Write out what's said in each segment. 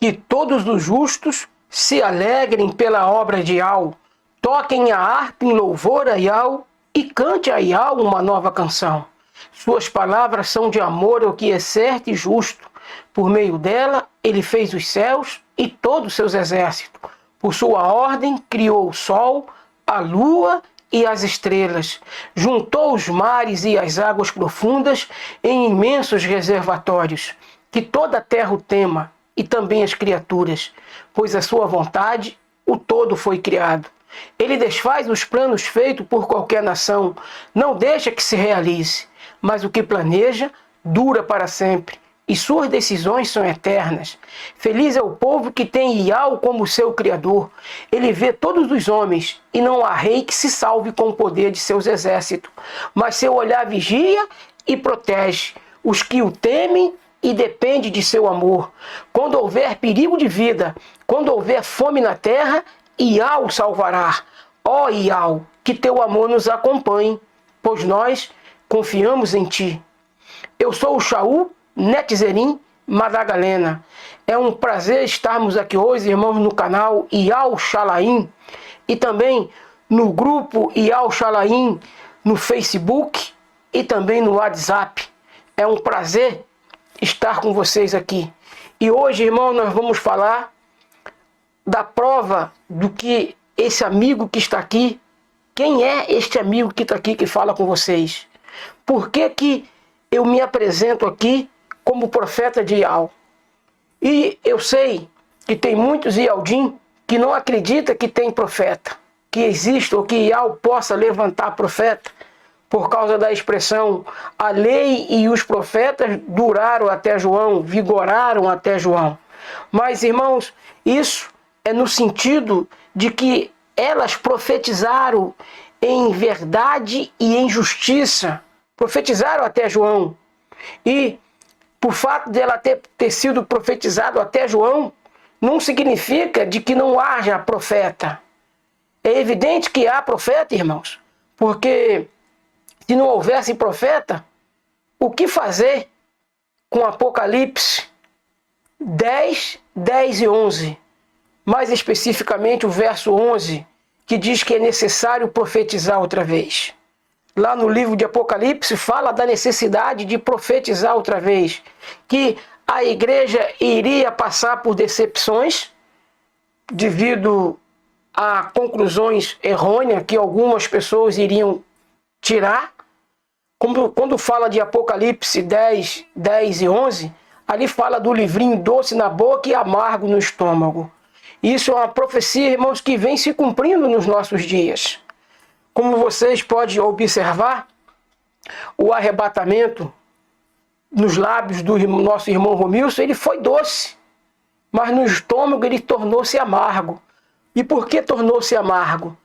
Que todos os justos se alegrem pela obra de Yahweh, toquem a harpa em louvor a Yahweh e cante a Yahweh uma nova canção. Suas palavras são de amor ao que é certo e justo. Por meio dela, ele fez os céus e todos os seus exércitos. Por sua ordem, criou o sol, a lua e as estrelas. Juntou os mares e as águas profundas em imensos reservatórios. Que toda a terra o tema, e também as criaturas, pois a sua vontade, o todo foi criado. Ele desfaz os planos feitos por qualquer nação, não deixa que se realize, mas o que planeja dura para sempre, e suas decisões são eternas. Feliz é o povo que tem Yahweh como seu Criador. Ele vê todos os homens, e não há rei que se salve com o poder de seus exércitos. Mas seu olhar vigia e protege os que o temem e depende de seu amor. Quando houver perigo de vida, quando houver fome na terra, Yahweh o salvará. Ó Yahweh, que teu amor nos acompanhe, pois nós confiamos em ti. Eu sou o Shaul Netzerim Madagalena. É um prazer estarmos aqui hoje, irmãos, no canal Yahweh Shalaim e também no grupo Yahweh Shalaim no Facebook e também no WhatsApp. É um prazer estar com vocês aqui. E hoje, irmão, nós vamos falar da prova do que esse amigo que está aqui, quem é este amigo que está aqui que fala com vocês? Por que que eu me apresento aqui como profeta de Yahweh? E eu sei que tem muitos Yaldim que não acreditam que tem profeta, que existe ou que Yahweh possa levantar profeta, por causa da expressão a lei e os profetas duraram até João, vigoraram até João. Mas, irmãos, isso é no sentido de que elas profetizaram em verdade e em justiça. Profetizaram até João. E por fato dela ter sido profetizado até João, não significa de que não haja profeta. É evidente que há profeta, irmãos, porque se não houvesse profeta, o que fazer com Apocalipse 10, 10 e 11? Mais especificamente o verso 11, que diz que é necessário profetizar outra vez. Lá no livro de Apocalipse fala da necessidade de profetizar outra vez, que a igreja iria passar por decepções devido a conclusões errôneas que algumas pessoas iriam tirar. Quando fala de Apocalipse 10, 10 e 11, ali fala do livrinho doce na boca e amargo no estômago. Isso é uma profecia, irmãos, que vem se cumprindo nos nossos dias. Como vocês podem observar, o arrebatamento nos lábios do nosso irmão Romilson, ele foi doce, mas no estômago ele tornou-se amargo. E por que tornou-se amargo?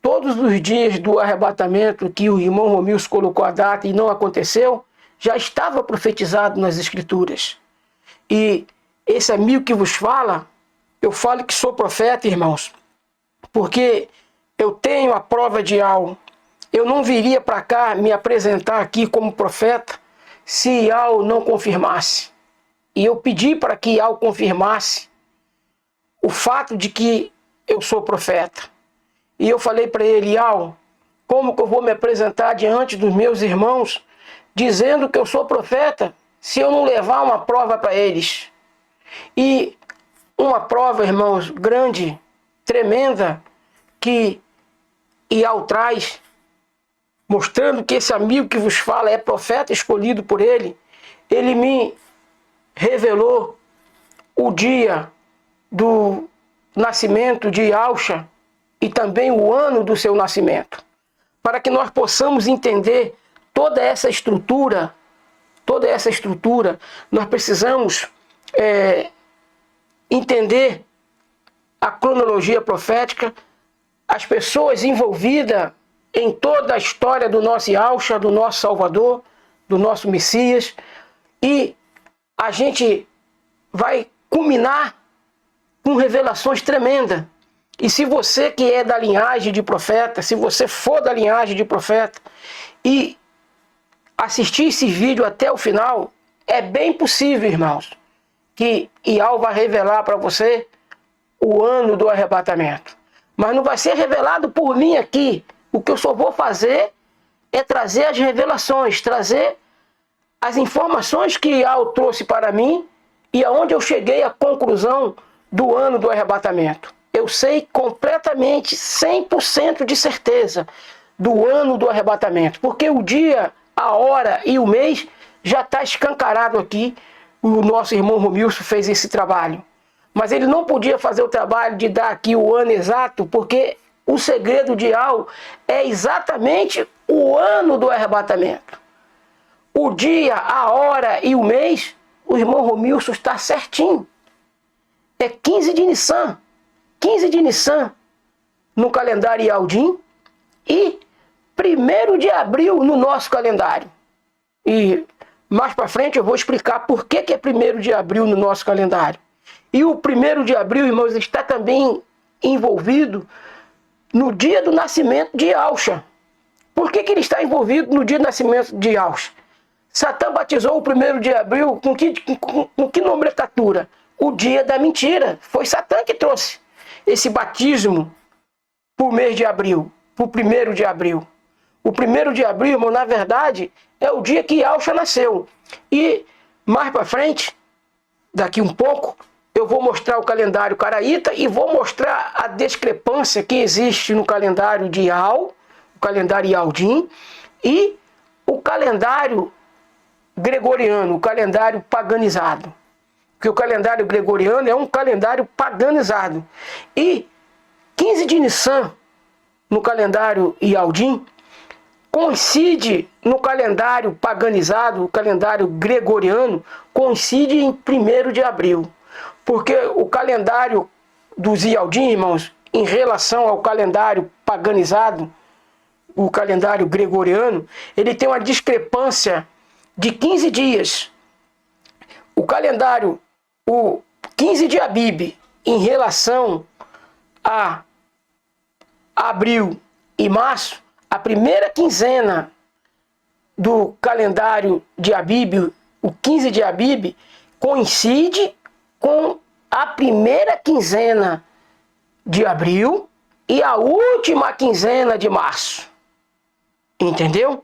Todos os dias do arrebatamento que o irmão Romilson colocou a data e não aconteceu, já estava profetizado nas Escrituras. E esse amigo que vos fala, eu falo que sou profeta, irmãos, porque eu tenho a prova de Yahweh. Eu não viria para cá me apresentar aqui como profeta se Yahweh não confirmasse. E eu pedi para que Yahweh confirmasse o fato de que eu sou profeta. E eu falei para ele: Yahweh, como que eu vou me apresentar diante dos meus irmãos dizendo que eu sou profeta se eu não levar uma prova para eles? E uma prova, irmãos, grande, tremenda, que Yahweh traz, mostrando que esse amigo que vos fala é profeta escolhido por ele. Ele me revelou o dia do nascimento de Yahusha e também o ano do seu nascimento, para que nós possamos entender toda essa estrutura, nós precisamos entender a cronologia profética, as pessoas envolvidas em toda a história do nosso Yahusha, do nosso Salvador, do nosso Messias, e a gente vai culminar com revelações tremendas. E se você que é da linhagem de profeta, se você for da linhagem de profeta e assistir esse vídeo até o final, é bem possível, irmãos, que Ial vai revelar para você o ano do arrebatamento. Mas não vai ser revelado por mim aqui. O que eu só vou fazer é trazer as revelações, trazer as informações que Ial trouxe para mim e aonde eu cheguei à conclusão do ano do arrebatamento. Eu sei completamente, 100% de certeza do ano do arrebatamento, porque o dia, a hora e o mês já está escancarado aqui. O nosso irmão Romilson fez esse trabalho. Mas ele não podia fazer o trabalho de dar aqui o ano exato, porque o segredo de Ial é exatamente o ano do arrebatamento. O dia, a hora e o mês, o irmão Romilson está certinho. É 15 de Nissan. 15 de Nissan no calendário Ialdim e 1º de abril no nosso calendário. E mais para frente eu vou explicar por que é 1º de abril no nosso calendário. E o 1º de abril, irmãos, está também envolvido no dia do nascimento de Yahshua. Por que ele está envolvido no dia do nascimento de Yahshua? Satã batizou o 1º de abril com que nomenclatura? O dia da mentira. Foi Satã que trouxe esse batismo para o mês de abril, para o 1º de abril. O 1º de abril, irmão, na verdade, é o dia que Yahshua nasceu. E mais para frente, daqui um pouco, eu vou mostrar o calendário caraíta e vou mostrar a discrepância que existe no calendário de Ial, o calendário Ialdim, e o calendário gregoriano, o calendário paganizado. Porque o calendário gregoriano é um calendário paganizado. E 15 de Nissan, no calendário Ialdim, coincide no calendário paganizado, o calendário gregoriano, coincide em 1º de abril. Porque o calendário dos Ialdim, irmãos, em relação ao calendário paganizado, o calendário gregoriano, ele tem uma discrepância de 15 dias. O calendário, o 15 de Abib, em relação a abril e março, a primeira quinzena do calendário de Abib, o 15 de Abib, coincide com a primeira quinzena de abril e a última quinzena de março. Entendeu?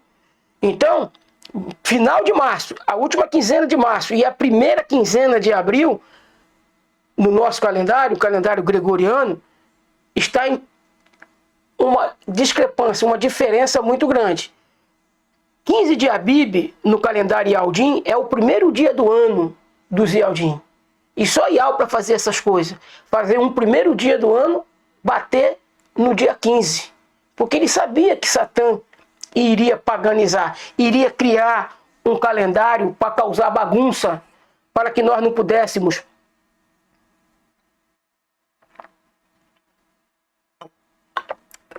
Então, final de março, a última quinzena de março e a primeira quinzena de abril, no nosso calendário, o calendário gregoriano, está em uma discrepância, uma diferença muito grande. 15 de Abib, no calendário Ialdim, é o 1º dia do ano dos Ialdim. E só Ial para fazer essas coisas. Fazer um 1º dia do ano, bater no dia 15. Porque ele sabia que Satã iria paganizar, iria criar um calendário para causar bagunça, para que nós não pudéssemos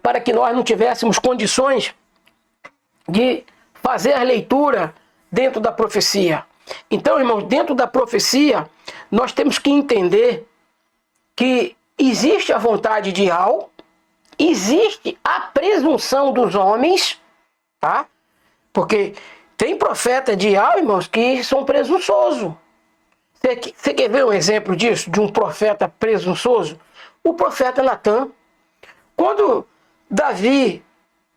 para que nós não tivéssemos condições de fazer a leitura dentro da profecia. Então, irmãos, dentro da profecia, nós temos que entender que existe a vontade de Ial, existe a presunção dos homens, tá? Porque tem profeta de Ial, irmãos, que são presunçosos. Você quer ver um exemplo disso, de um profeta presunçoso? O profeta Natã. Quando Davi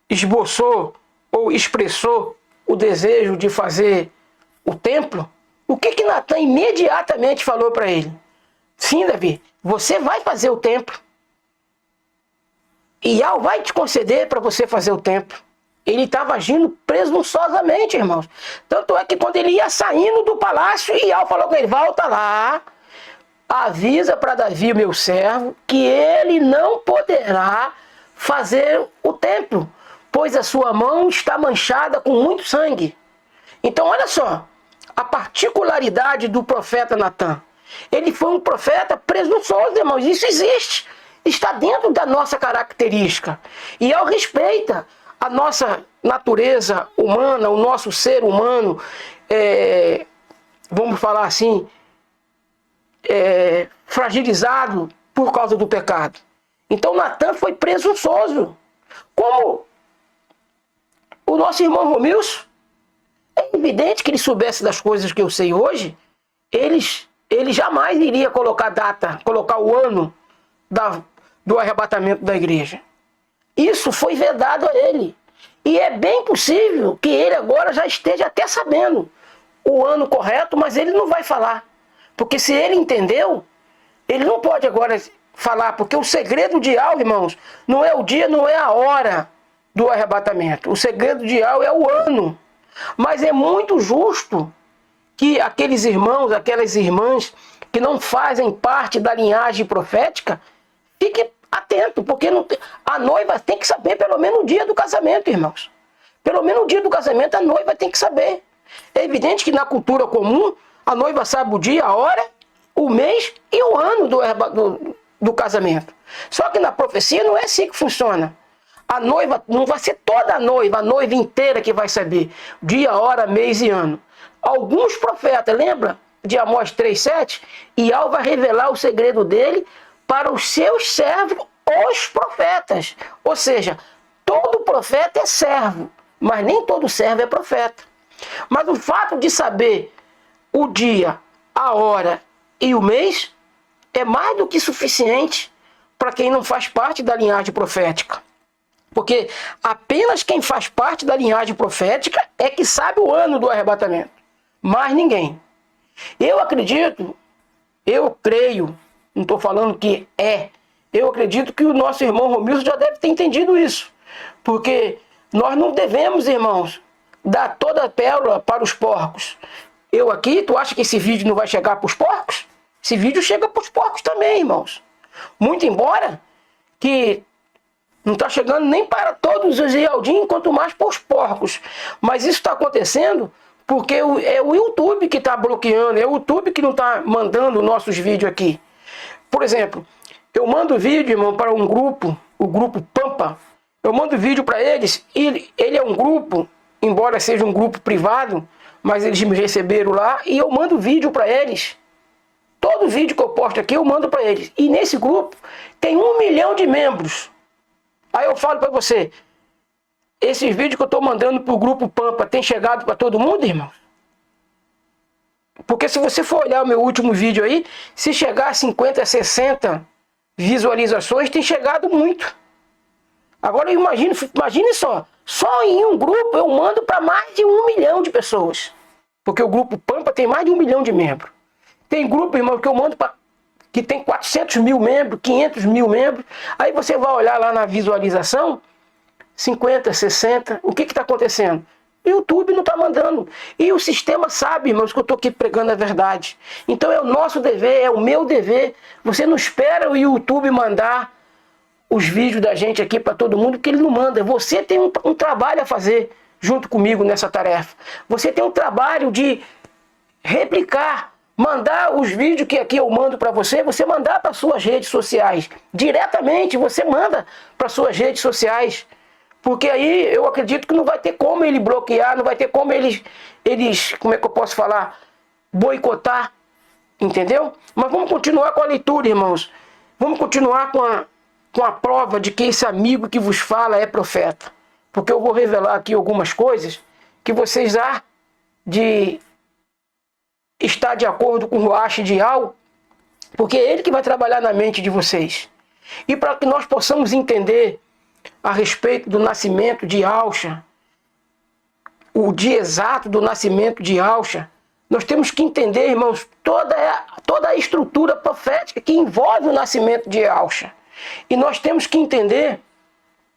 esboçou ou expressou o desejo de fazer o templo, o que Natã imediatamente falou para ele? Sim, Davi, você vai fazer o templo. Ial vai te conceder para você fazer o templo. Ele estava agindo presunçosamente, irmãos. Tanto é que quando ele ia saindo do palácio, Ial falou com ele: volta lá, avisa para Davi, meu servo, que ele não poderá fazer o templo, pois a sua mão está manchada com muito sangue. Então olha só, a particularidade do profeta Natã. Ele foi um profeta presunçoso, irmãos, isso existe, está dentro da nossa característica. E ao respeita a nossa natureza humana, o nosso ser humano, vamos falar assim, fragilizado por causa do pecado. Então Natã foi presunçoso. Como o nosso irmão Romilson, é evidente que ele soubesse das coisas que eu sei hoje, eles ele jamais iria colocar data, colocar o ano do arrebatamento da igreja. Isso foi vedado a ele. E é bem possível que ele agora já esteja até sabendo o ano correto, mas ele não vai falar. Porque se ele entendeu, ele não pode agora falar, porque o segredo de algo, irmãos, não é o dia, não é a hora do arrebatamento. O segredo de algo é o ano. Mas é muito justo que aqueles irmãos, aquelas irmãs que não fazem parte da linhagem profética, fiquem atentos, porque a noiva tem que saber pelo menos o dia do casamento, irmãos. Pelo menos o dia do casamento a noiva tem que saber. É evidente que na cultura comum, a noiva sabe o dia, a hora, o mês e o ano do casamento. Só que na profecia não é assim que funciona. A noiva, não vai ser toda a noiva inteira que vai saber dia, hora, mês e ano. Alguns profetas, lembra de Amós 3,7? Yahweh vai revelar o segredo dele para os seus servos, os profetas. Ou seja, todo profeta é servo, mas nem todo servo é profeta. Mas o fato de saber o dia, a hora e o mês é mais do que suficiente para quem não faz parte da linhagem profética. Porque apenas quem faz parte da linhagem profética é que sabe o ano do arrebatamento. Mais ninguém. Eu acredito, eu creio, não estou falando que é, eu acredito que o nosso irmão Romilson já deve ter entendido isso. Porque nós não devemos, irmãos, dar toda a pérola para os porcos. Eu aqui, tu acha que esse vídeo não vai chegar para os porcos? Esse vídeo chega para os porcos também, irmãos. Muito embora que não está chegando nem para todos os Ialdinhos, quanto mais para os porcos. Mas isso está acontecendo porque é o YouTube que está bloqueando, é o YouTube que não está mandando nossos vídeos aqui. Por exemplo, eu mando vídeo, irmão, para um grupo, o grupo Pampa. Eu mando vídeo para eles, e ele é um grupo, embora seja um grupo privado, mas eles me receberam lá, e eu mando vídeo para eles. Todo vídeo que eu posto aqui, eu mando para eles. E nesse grupo tem 1 milhão de membros. Aí eu falo para você, esses vídeos que eu estou mandando para o grupo Pampa tem chegado para todo mundo, irmão? Porque se você for olhar o meu último vídeo aí, se chegar a 50, 60 visualizações, tem chegado muito. Agora imagine só em um grupo eu mando para mais de 1 milhão de pessoas. Porque o grupo Pampa tem mais de 1 milhão de membros. Tem grupo, irmão, que eu mando para que tem 400 mil membros, 500 mil membros. Aí você vai olhar lá na visualização, 50, 60, o que está acontecendo? O YouTube não está mandando. E o sistema sabe, irmãos, que eu estou aqui pregando a verdade. Então é o nosso dever, é o meu dever. Você não espera o YouTube mandar os vídeos da gente aqui para todo mundo, porque ele não manda. Você tem um trabalho a fazer junto comigo nessa tarefa. Você tem um trabalho de replicar, mandar os vídeos que aqui eu mando para você mandar para suas redes sociais. Diretamente você manda para suas redes sociais. Porque aí eu acredito que não vai ter como ele bloquear, não vai ter como eles como é que eu posso falar, boicotar, entendeu? Mas vamos continuar com a leitura, irmãos. Vamos continuar com a prova de que esse amigo que vos fala é profeta. Porque eu vou revelar aqui algumas coisas que vocês há de estar de acordo com o Ruach de Al, porque é ele que vai trabalhar na mente de vocês. E para que nós possamos entender a respeito do nascimento de Alcha, o dia exato do nascimento de Alcha, nós temos que entender, irmãos, toda a estrutura profética que envolve o nascimento de Alcha. E nós temos que entender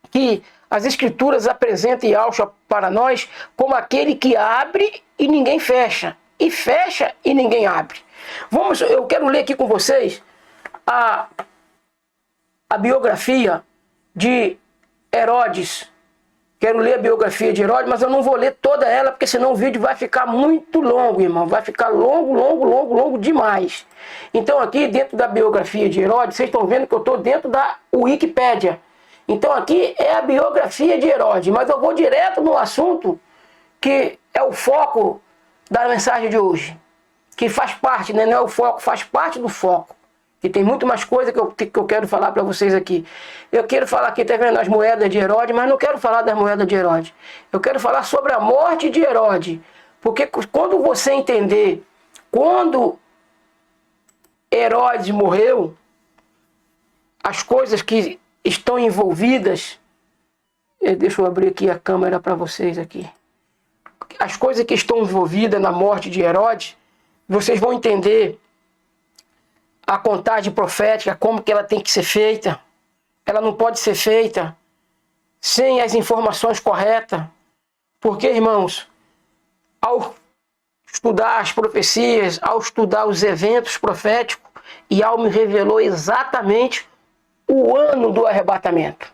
que as Escrituras apresentam Alcha para nós como aquele que abre e ninguém fecha, e fecha e ninguém abre. Eu quero ler aqui com vocês a biografia de Herodes. Quero ler a biografia de Herodes, mas eu não vou ler toda ela, porque senão o vídeo vai ficar muito longo, irmão. Vai ficar longo demais. Então aqui dentro da biografia de Herodes, vocês estão vendo que eu estou dentro da Wikipédia. Então aqui é a biografia de Herodes, mas eu vou direto no assunto que é o foco da mensagem de hoje. Que faz parte, né? Não é o foco, faz parte do foco. E tem muito mais coisa que eu quero falar para vocês aqui. Eu quero falar aqui, tá vendo, as moedas de Herodes, mas não quero falar das moedas de Herodes. Eu quero falar sobre a morte de Herodes. Porque quando você entender, quando Herodes morreu, as coisas que estão envolvidas, deixa eu abrir aqui a câmera para vocês aqui. As coisas que estão envolvidas na morte de Herodes, vocês vão entender a contagem profética, como que ela tem que ser feita. Ela não pode ser feita sem as informações corretas. Porque, irmãos, ao estudar as profecias, ao estudar os eventos proféticos, Yahweh me revelou exatamente o ano do arrebatamento.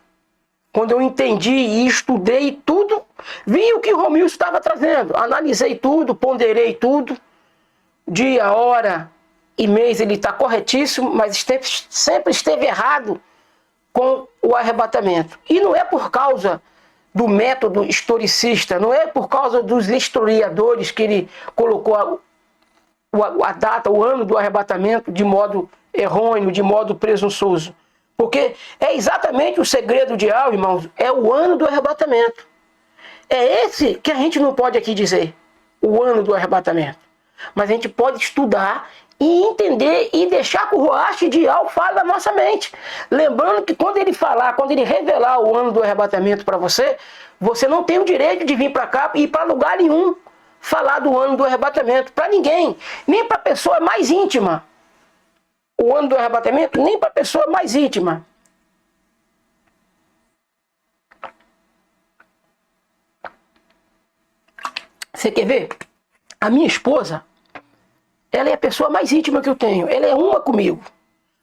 Quando eu entendi e estudei tudo, vi o que Romilson estava trazendo. Analisei tudo, ponderei tudo. Dia, hora e mês ele está corretíssimo, mas sempre esteve errado com o arrebatamento. E não é por causa do método historicista, não é por causa dos historiadores que ele colocou a data, o ano do arrebatamento de modo errôneo, de modo presunçoso. Porque é exatamente o segredo de Yahweh, irmãos, é o ano do arrebatamento. É esse que a gente não pode aqui dizer, o ano do arrebatamento. Mas a gente pode estudar e entender e deixar que o Ruach de Yahweh fale na nossa mente. Lembrando que quando ele falar, quando ele revelar o ano do arrebatamento para você, você não tem o direito de vir para cá e ir para lugar nenhum falar do ano do arrebatamento. Para ninguém, nem para a pessoa mais íntima. O ano do arrebatamento, nem para a pessoa mais íntima. Você quer ver? A minha esposa, ela é a pessoa mais íntima que eu tenho. Ela é uma comigo.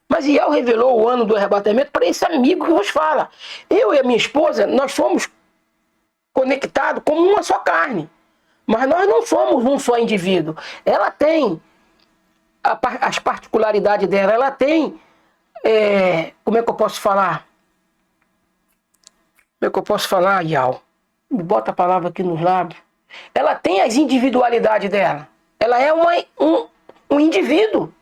Mas Yahweh revelou o ano do arrebatamento para esse amigo que vos fala. Eu e a minha esposa, nós somos conectados como uma só carne. Mas nós não somos um só indivíduo. Ela tem as particularidades dela. Ela tem... como é que eu posso falar? Como é que eu posso falar, Yahweh? Me bota a palavra aqui nos lábios. Ela tem as individualidades dela. Ela é um indivíduo.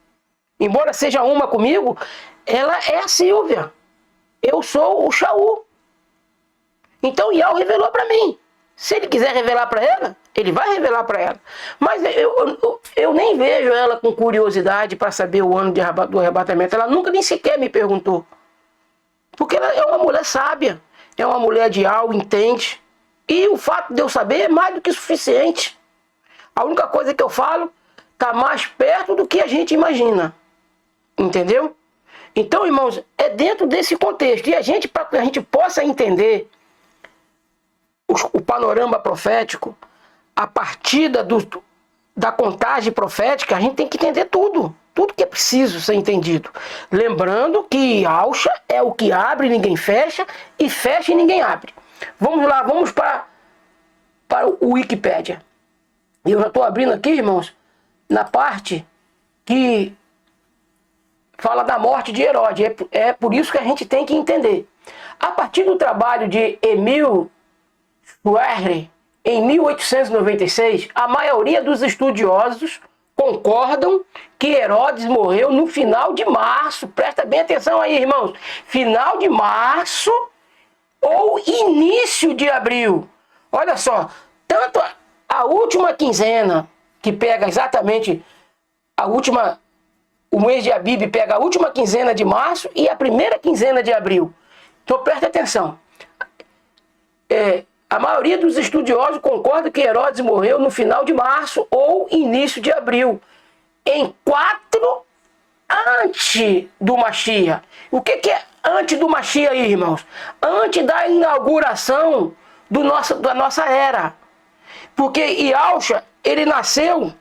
Embora seja uma comigo, ela é a Silvia. Eu sou o Shaul. Então Yahweh revelou para mim. Se ele quiser revelar para ela, ele vai revelar para ela. Mas eu nem vejo ela com curiosidade para saber o ano do arrebatamento. Ela nunca nem sequer me perguntou. Porque ela é uma mulher sábia. É uma mulher de Yahweh, entende. E o fato de eu saber é mais do que suficiente. A única coisa que eu falo está mais perto do que a gente imagina. Entendeu? Então, irmãos, é dentro desse contexto. E para que a gente possa entender o panorama profético, a partir da contagem profética, a gente tem que entender tudo. Tudo que é preciso ser entendido. Lembrando que Alcha é o que abre e ninguém fecha, e fecha e ninguém abre. Vamos lá, vamos para o Wikipédia. Eu já estou abrindo aqui, irmãos, na parte que fala da morte de Herodes. É por isso que a gente tem que entender. A partir do trabalho de Emil Schwerer, em 1896, a maioria dos estudiosos concordam que Herodes morreu no final de março. Presta bem atenção aí, irmãos. Final de março ou início de abril. Olha só, tanto a última quinzena, que pega exatamente o mês de Abib pega a última quinzena de março e a primeira quinzena de abril. Então presta atenção. A maioria dos estudiosos concorda que Herodes morreu no final de março ou início de abril. Em 4 antes do Mashiach. O que é antes do Mashiach aí, irmãos? Antes da inauguração da nossa era. Porque Yahusha, ele nasceu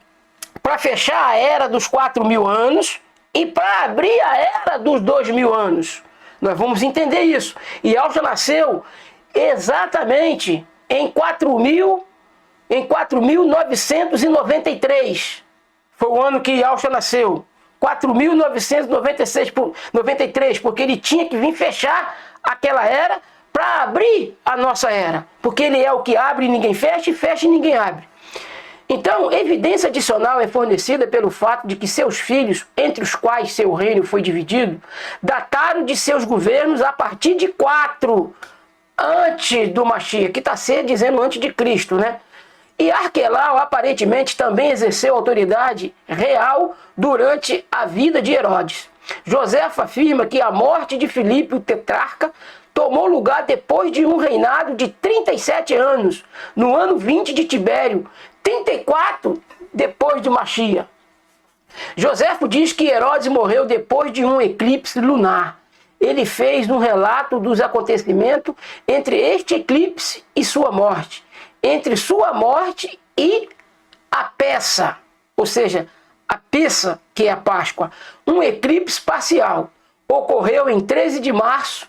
para fechar a era dos 4.000 anos e para abrir a era dos 2.000 anos. Nós vamos entender isso. Yahusha nasceu exatamente em 4.993. Foi o ano que Yahusha nasceu. 4.993, porque ele tinha que vir fechar aquela era para abrir a nossa era. Porque ele é o que abre e ninguém fecha, e fecha e ninguém abre. Então, evidência adicional é fornecida pelo fato de que seus filhos, entre os quais seu reino foi dividido, dataram de seus governos a partir de 4 antes do Mashiach, que está dizendo antes de Cristo, né? E Arquelau aparentemente também exerceu autoridade real durante a vida de Herodes. Joséfo afirma que a morte de Filipe, o tetrarca, tomou lugar depois de um reinado de 37 anos, no ano 20 de Tibério, 34 depois de Machia. Joséfo diz que Herodes morreu depois de um eclipse lunar. Ele fez um relato dos acontecimentos entre este eclipse e sua morte, entre sua morte e a peça, ou seja, a peça, que é a Páscoa. Um eclipse parcial ocorreu em 13 de março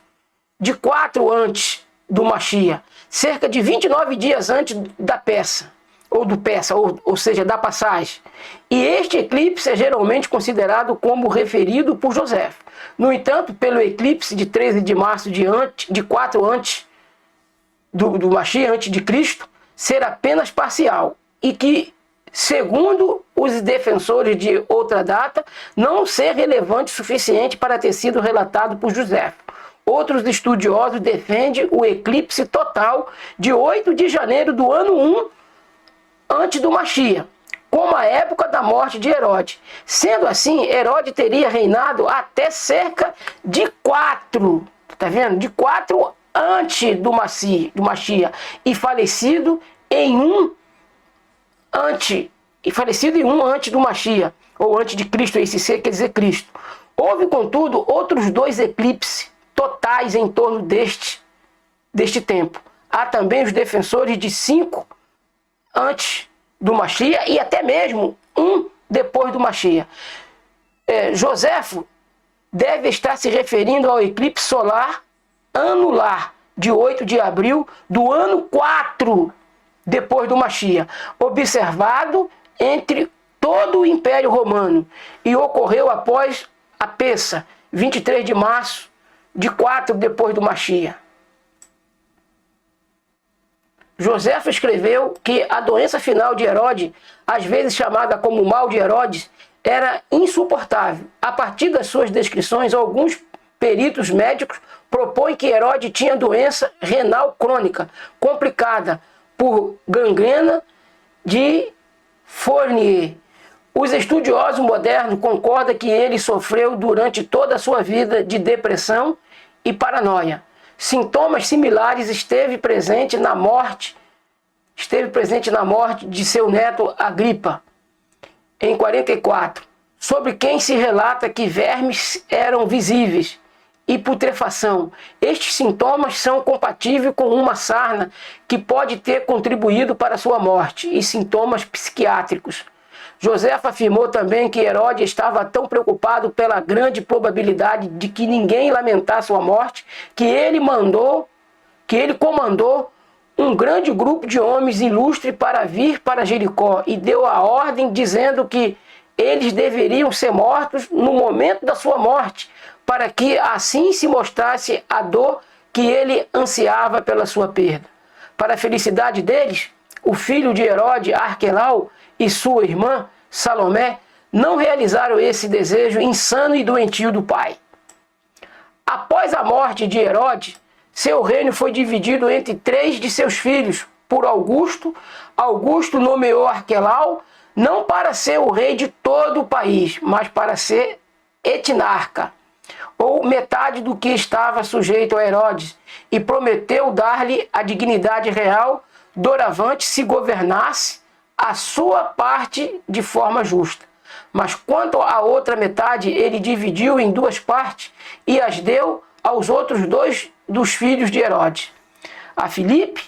de 4 antes do Machia, cerca de 29 dias antes da peça, ou seja, da passagem. E este eclipse é geralmente considerado como referido por Joséfo. No entanto, pelo eclipse de 13 de março de 4 antes do Machia, antes de Cristo, ser apenas parcial e que, segundo os defensores de outra data, não ser relevante o suficiente para ter sido relatado por Joséfo. Outros estudiosos defendem o eclipse total de 8 de janeiro do ano 1 antes do Machia, como a época da morte de Herodes. Sendo assim, Herodes teria reinado até cerca de 4, tá vendo? De 4 antes do Machia e falecido em um antes do Machia, ou antes de Cristo, esse ser quer dizer Cristo. Houve, contudo, outros 2 eclipses totais em torno deste tempo. Há também os defensores de 5 antes do Machia e até mesmo um depois do Machia. Joséfo deve estar se referindo ao eclipse solar anular de 8 de abril do ano 4 depois do Machia, observado entre todo o Império Romano, e ocorreu após a peça, 23 de março de 4 depois do Machia. Joséfo escreveu que a doença final de Herodes, às vezes chamada como mal de Herodes, era insuportável. A partir das suas descrições, alguns peritos médicos propõem que Herodes tinha doença renal crônica, complicada por gangrena de Fournier. Os estudiosos modernos concordam que ele sofreu durante toda a sua vida de depressão e paranoia. Sintomas similares esteve presente na morte de seu neto Agripa, em 44, sobre quem se relata que vermes eram visíveis e putrefação. Estes sintomas são compatíveis com uma sarna que pode ter contribuído para sua morte e sintomas psiquiátricos. Joséfo afirmou também que Herodes estava tão preocupado pela grande probabilidade de que ninguém lamentasse sua morte, que ele comandou um grande grupo de homens ilustres para vir para Jericó e deu a ordem dizendo que eles deveriam ser mortos no momento da sua morte, para que assim se mostrasse a dor que ele ansiava pela sua perda. Para a felicidade deles, o filho de Herodes, Arquelau, e sua irmã, Salomé, não realizaram esse desejo insano e doentio do pai. Após a morte de Herodes, seu reino foi dividido entre 3 de seus filhos por Augusto. Augusto nomeou Arquelau não para ser o rei de todo o país, mas para ser etnarca, ou metade do que estava sujeito a Herodes, e prometeu dar-lhe a dignidade real doravante se governasse a sua parte de forma justa. Mas quanto à outra metade, ele dividiu em 2 partes e as deu aos outros 2 dos filhos de Herodes, a Filipe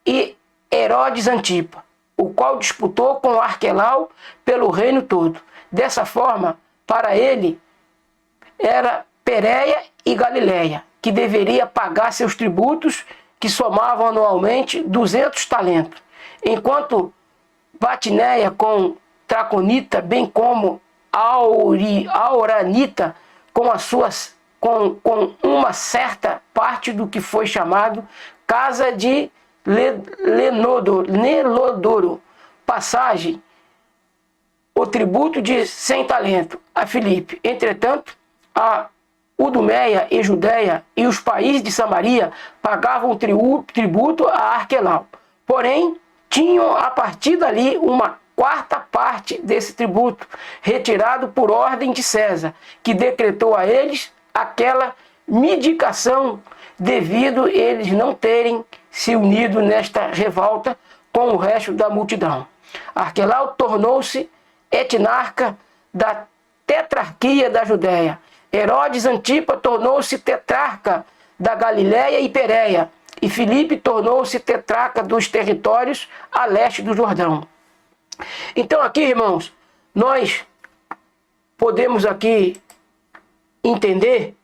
e Herodes Antipa, o qual disputou com Arquelau pelo reino todo. Dessa forma, para ele era Pérea e Galileia, que deveria pagar seus tributos, que somavam anualmente 200 talentos, enquanto Batineia com Traconita, bem como Auranita, com uma certa parte do que foi chamado Casa de Nelodoro, passagem, o tributo de 100 talentos a Filipe. Entretanto, a Udumeia e Judéia e os países de Samaria pagavam tributo a Arquelau. Porém, tinham a partir dali uma quarta parte desse tributo, retirado por ordem de César, que decretou a eles aquela medicação, devido eles não terem se unido nesta revolta com o resto da multidão. Arquelau tornou-se etnarca da tetrarquia da Judéia. Herodes Antipa tornou-se tetrarca da Galiléia e Pérea, e Filipe tornou-se tetrarca dos territórios a leste do Jordão. Então aqui, irmãos, nós podemos aqui entender,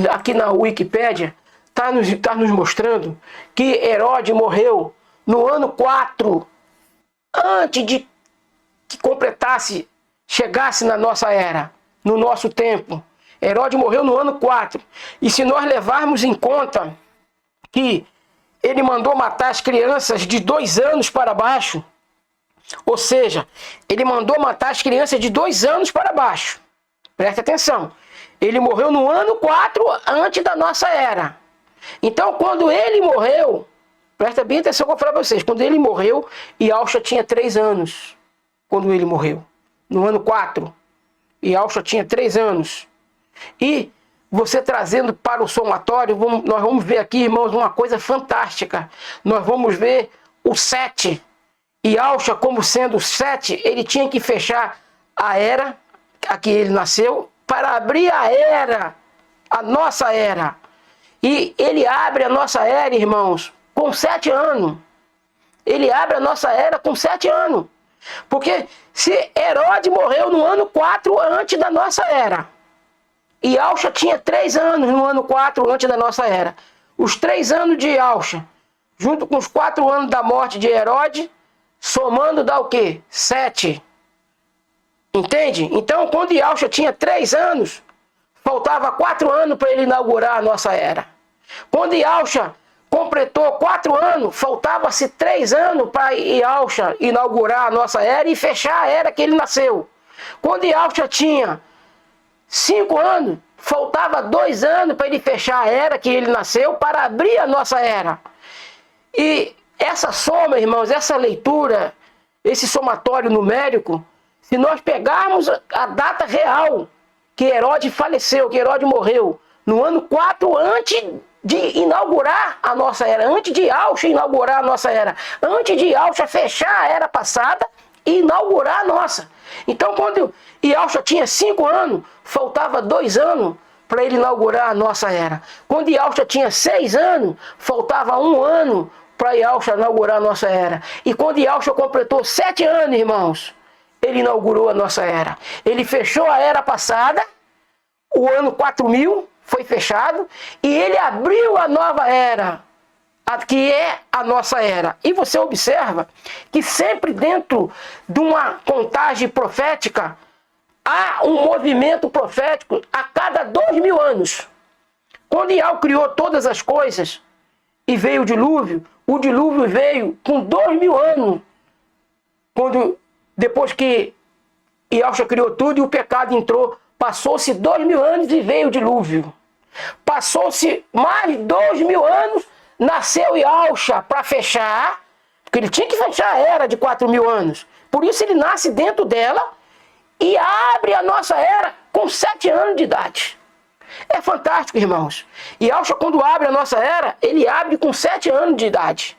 aqui na Wikipédia, está nos mostrando que Herodes morreu no ano 4, antes de que completasse, chegasse na nossa era, no nosso tempo. Herodes morreu no ano 4. E se nós levarmos em conta que ele mandou matar as crianças de 2 anos para baixo, ou seja, ele mandou matar as crianças de 2 anos para baixo. Presta atenção. Ele morreu no ano 4 antes da nossa era. Então, quando ele morreu, presta bem atenção que eu vou falar para vocês. Quando ele morreu, Yahshua tinha 3 anos. Quando ele morreu. No ano 4. Yahshua tinha 3 anos. E você trazendo para o somatório, nós vamos ver aqui, irmãos, uma coisa fantástica. Nós vamos ver o 7. Yahshua, como sendo 7, ele tinha que fechar a era, a que ele nasceu, para abrir a era, a nossa era. E ele abre a nossa era, irmãos, com 7 anos. Ele abre a nossa era com 7 anos. Porque se Herodes morreu no ano 4 antes da nossa era, e Yahshua tinha 3 anos no ano 4 antes da nossa era. Os 3 anos de Yahshua, junto com os 4 anos da morte de Herodes, somando dá o quê? 7. Entende? Então, quando Yahshua tinha 3 anos, faltava 4 anos para ele inaugurar a nossa era. Quando Yahshua completou 4 anos, faltava-se 3 anos para Yahshua inaugurar a nossa era e fechar a era que ele nasceu. Quando Yahshua tinha 5 anos, faltava 2 anos para ele fechar a era que ele nasceu, para abrir a nossa era. E essa soma, irmãos, essa leitura, esse somatório numérico, se nós pegarmos a data real que Herodes faleceu, que Herodes morreu, no ano 4 antes de inaugurar a nossa era, antes de Yahshua inaugurar a nossa era, antes de Yahshua fechar a era passada e inaugurar a nossa. Então, quando Yahshua tinha 5 anos, faltava 2 anos para ele inaugurar a nossa era. Quando Yahshua tinha 6 anos, faltava 1 ano para Yahshua inaugurar a nossa era. E quando Yahshua completou 7 anos, irmãos, ele inaugurou a nossa era. Ele fechou a era passada, o ano 4000 foi fechado, e ele abriu a nova era, que é a nossa era. E você observa que sempre dentro de uma contagem profética, há um movimento profético a cada 2000 anos. Quando Yahweh criou todas as coisas e veio o dilúvio veio com 2000 anos. Depois que Yahweh criou tudo e o pecado entrou, passou-se 2000 anos e veio o dilúvio. Passou-se mais 2000 anos, nasceu Yahshua para fechar, porque ele tinha que fechar a era de 4000 anos. Por isso ele nasce dentro dela e abre a nossa era com 7 anos de idade. É fantástico, irmãos. E Yahshua, quando abre a nossa era, ele abre com 7 anos de idade.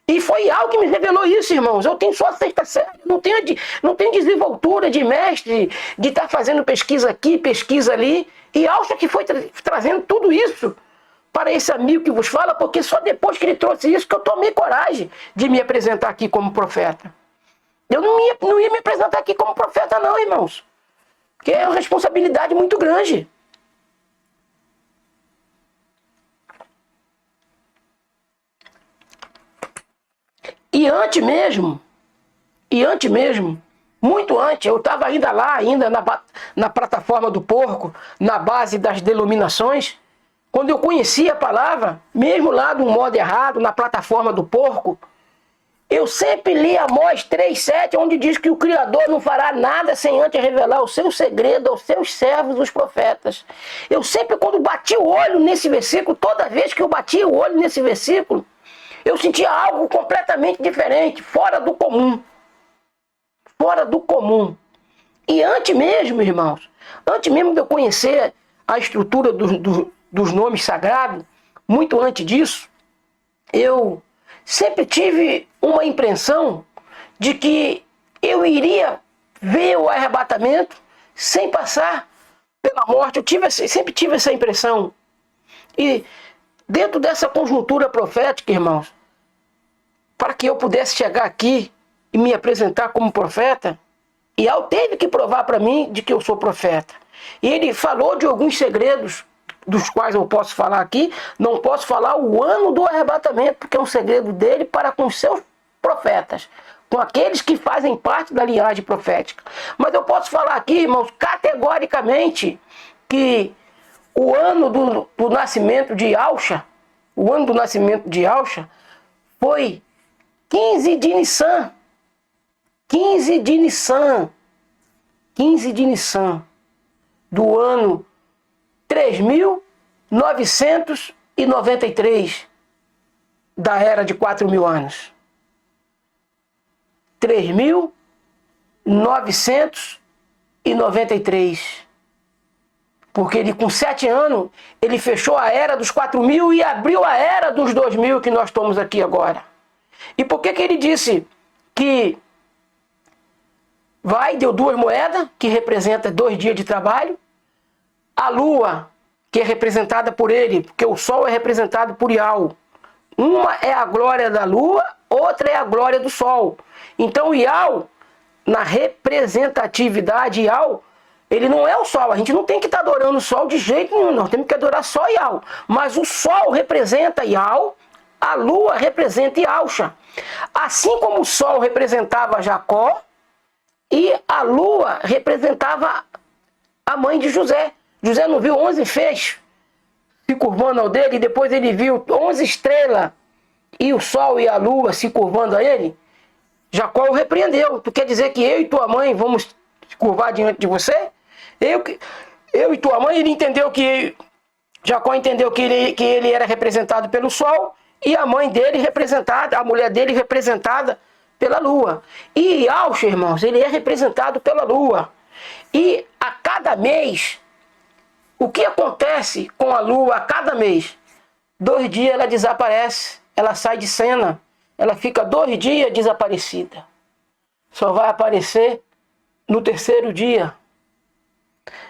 E foi algo que me revelou isso, irmãos. Eu tenho só a 6ª série, não tenho desenvoltura de mestre, de estar fazendo pesquisa aqui, pesquisa ali. E Yahshua que foi trazendo tudo isso para esse amigo que vos fala, porque só depois que ele trouxe isso que eu tomei coragem de me apresentar aqui como profeta. Eu não ia me apresentar aqui como profeta não, irmãos. Porque é uma responsabilidade muito grande. E antes mesmo, muito antes, eu estava ainda lá, na plataforma do porco, na base das denominações, quando eu conhecia a palavra, mesmo lá de um modo errado, na plataforma do porco, eu sempre li Amós 3,7, onde diz que o Criador não fará nada sem antes revelar o seu segredo aos seus servos, os profetas. Eu sempre, quando bati o olho nesse versículo, toda vez que eu batia o olho nesse versículo, Eu sentia algo completamente diferente, fora do comum. Fora do comum. E antes mesmo, irmãos, antes mesmo de eu conhecer a estrutura dos nomes sagrados, muito antes disso, eu sempre tive uma impressão de que eu iria ver o arrebatamento sem passar pela morte. Sempre tive essa impressão. E dentro dessa conjuntura profética, irmãos, para que eu pudesse chegar aqui e me apresentar como profeta, Ial teve que provar para mim de que eu sou profeta. E ele falou de alguns segredos, dos quais eu posso falar aqui. Não posso falar o ano do arrebatamento, porque é um segredo dele para com os seus profetas, com aqueles que fazem parte da linhagem profética. Mas eu posso falar aqui, irmãos, categoricamente, que o ano do nascimento de Yahusha, o ano do nascimento de Yahusha, foi 15 de Nissan. 15 de Nissan. 15 de Nissan. Do ano 3.993 da era de 4.000 anos. 3.993. Porque ele, com 7 anos, ele fechou a era dos 4.000 e abriu a era dos 2.000 que nós estamos aqui agora. E por que ele disse que deu 2 moedas, que representa 2 dias de trabalho, a lua, que é representada por ele, porque o sol é representado por Ial. Uma é a glória da lua, outra é a glória do sol. Então Ial, na representatividade Ial, ele não é o sol. A gente não tem que estar adorando o sol de jeito nenhum, nós temos que adorar só Ial. Mas o sol representa Ial, a lua representa Yahusha. Assim como o sol representava Jacó, e a lua representava a mãe de José. José não viu 11 feixes se curvando ao dele, e depois ele viu 11 estrelas e o sol e a lua se curvando a ele? Jacó o repreendeu. Tu quer dizer que eu e tua mãe vamos curvar diante de você? Eu e tua mãe, Jacó entendeu que ele era representado pelo sol, e a mãe dele representada, a mulher dele representada pela lua. E Yahusha, irmãos, ele é representado pela lua. E a cada mês, o que acontece com a lua a cada mês? 2 dias ela desaparece, ela sai de cena, ela fica 2 dias desaparecida. Só vai aparecer no 3º dia.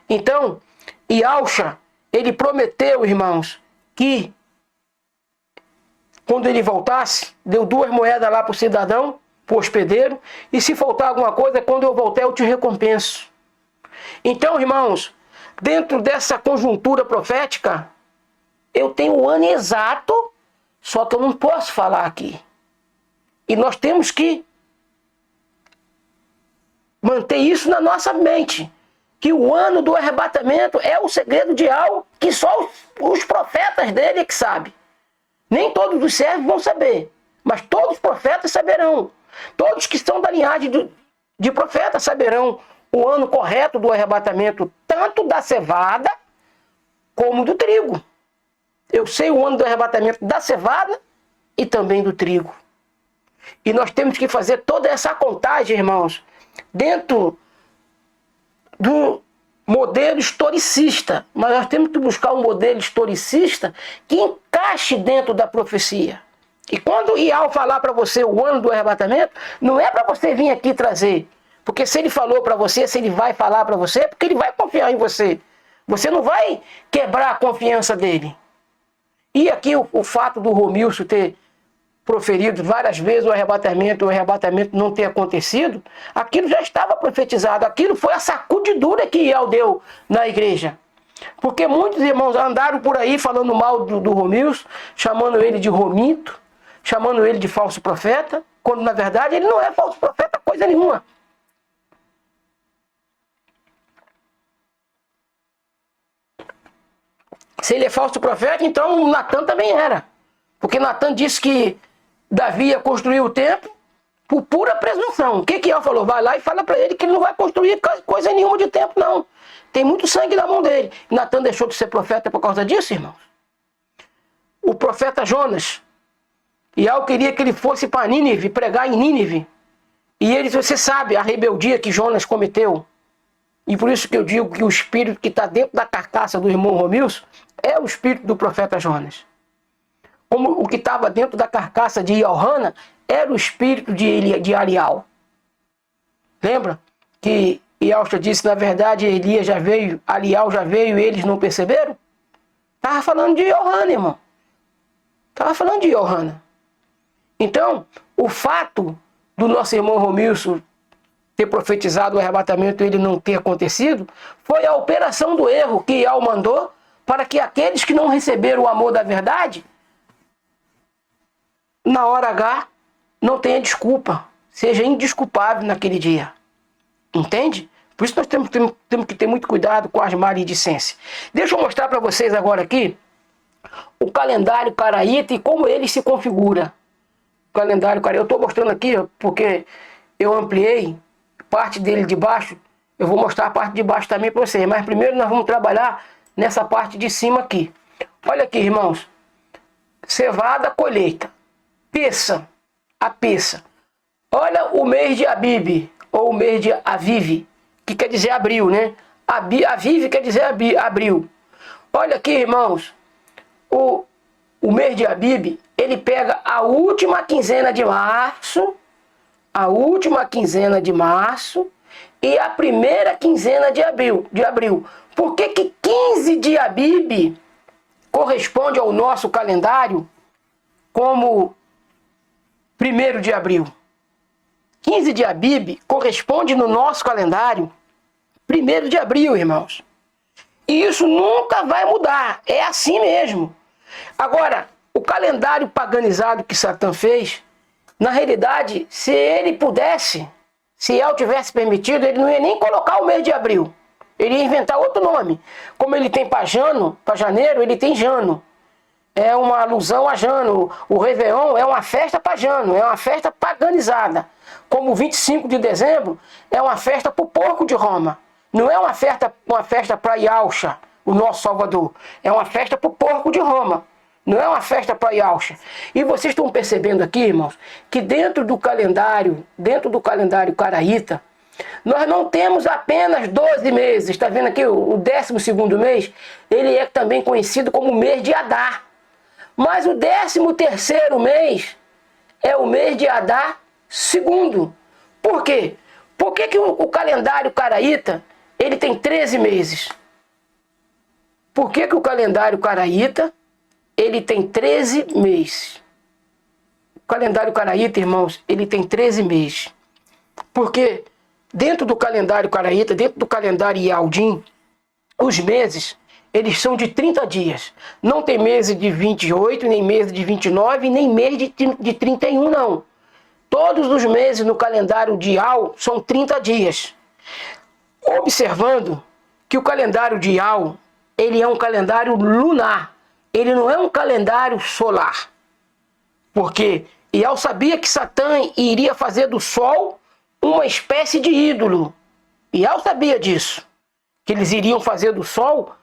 Então, Yahusha, ele prometeu, irmãos, que quando ele voltasse, deu 2 moedas lá para o cidadão, para o hospedeiro, e se faltar alguma coisa, quando eu voltar eu te recompenso. Então, irmãos, dentro dessa conjuntura profética, eu tenho o ano exato, só que eu não posso falar aqui. E nós temos que manter isso na nossa mente, que o ano do arrebatamento é o segredo de algo que só os profetas dele é que sabem. Nem todos os servos vão saber, mas todos os profetas saberão. Todos que estão da linhagem de profetas saberão o ano correto do arrebatamento, tanto da cevada como do trigo. Eu sei o ano do arrebatamento da cevada e também do trigo. E nós temos que fazer toda essa contagem, irmãos, dentro do modelo historicista. Mas nós temos que buscar um modelo historicista que encaixe dentro da profecia. E quando Ial falar para você o ano do arrebatamento, não é para você vir aqui trazer. Porque se ele falou para você, se ele vai falar para você, é porque ele vai confiar em você. Você não vai quebrar a confiança dele. E aqui o fato do Romilson ter proferido várias vezes o arrebatamento não ter acontecido, aquilo já estava profetizado. Aquilo foi a sacudidura que Ial deu na igreja. Porque muitos irmãos andaram por aí falando mal do Romilson, chamando ele de Rominto, chamando ele de falso profeta, quando na verdade ele não é falso profeta coisa nenhuma. Se ele é falso profeta, então Natan também era. Porque Natan disse que Davi ia construir o templo por pura presunção. O que Ial falou? Vai lá e fala para ele que ele não vai construir coisa nenhuma de templo, não. Tem muito sangue na mão dele. Natan deixou de ser profeta por causa disso, irmãos. O profeta Jonas, Iau queria que ele fosse para Nínive, pregar em Nínive. E ele, você sabe, a rebeldia que Jonas cometeu. E por isso que eu digo que o espírito que está dentro da carcaça do irmão Romilson é o espírito do profeta Jonas. Como o que estava dentro da carcaça de Johanna era o espírito de Arial. Lembra que Yaucha disse, na verdade, Elias já veio, Arial já veio e eles não perceberam? Estava falando de Johanna, irmão. Estava falando de Johanna. Então, o fato do nosso irmão Romilson ter profetizado o arrebatamento e ele não ter acontecido, foi a operação do erro que Iau mandou para que aqueles que não receberam o amor da verdade, na hora H, não tenha desculpa, seja indesculpável naquele dia. Entende? Por isso nós temos que ter muito cuidado com as maledicências. Deixa eu mostrar para vocês agora aqui o calendário caraíta e como ele se configura. O calendário caraíta, eu estou mostrando aqui porque eu ampliei parte dele de baixo, eu vou mostrar a parte de baixo também para vocês, mas primeiro nós vamos trabalhar nessa parte de cima aqui. Olha aqui, irmãos, cevada, colheita, peça, a peça. Olha o mês de Abib, ou o mês de Aviv, que quer dizer abril, né? Aviv quer dizer abril. Olha aqui, irmãos, o mês de Abib, ele pega a última quinzena de março, e a primeira quinzena de abril. Por que 15 de Abib corresponde ao nosso calendário como 1º de abril? 15 de Abib corresponde no nosso calendário 1º de abril, irmãos. E isso nunca vai mudar, é assim mesmo. Agora, o calendário paganizado que Satã fez, na realidade, se ele pudesse, se ele tivesse permitido, ele não ia nem colocar o mês de abril. Ele ia inventar outro nome. Como ele tem para janeiro, ele tem Jano. É uma alusão a Jano. O Réveillon é uma festa para Jano, é uma festa paganizada. Como o 25 de dezembro é uma festa para o porco de Roma. Não é uma festa para Yaucha, o nosso Salvador. É uma festa para o porco de Roma. Não é uma festa para Yaucha. E vocês estão percebendo aqui, irmãos, que dentro do calendário caraíta, nós não temos apenas 12 meses. Está vendo aqui o 12º mês? Ele é também conhecido como mês de Adar. Mas o 13º mês é o mês de Adar II. Por quê? Por que o calendário caraíta ele tem 13 meses? Por que o calendário caraíta ele tem 13 meses? O calendário caraíta, irmãos, ele tem 13 meses. Porque dentro do calendário caraíta, dentro do calendário Ialdim, os meses, eles são de 30 dias. Não tem mês de 28, nem mês de 29, nem mês de 31, não. Todos os meses no calendário de Ial são 30 dias. Observando que o calendário de Ial, ele é um calendário lunar. Ele não é um calendário solar. Porque Ial sabia que Satã iria fazer do sol uma espécie de ídolo. Ial sabia disso. Que eles iriam fazer do sol,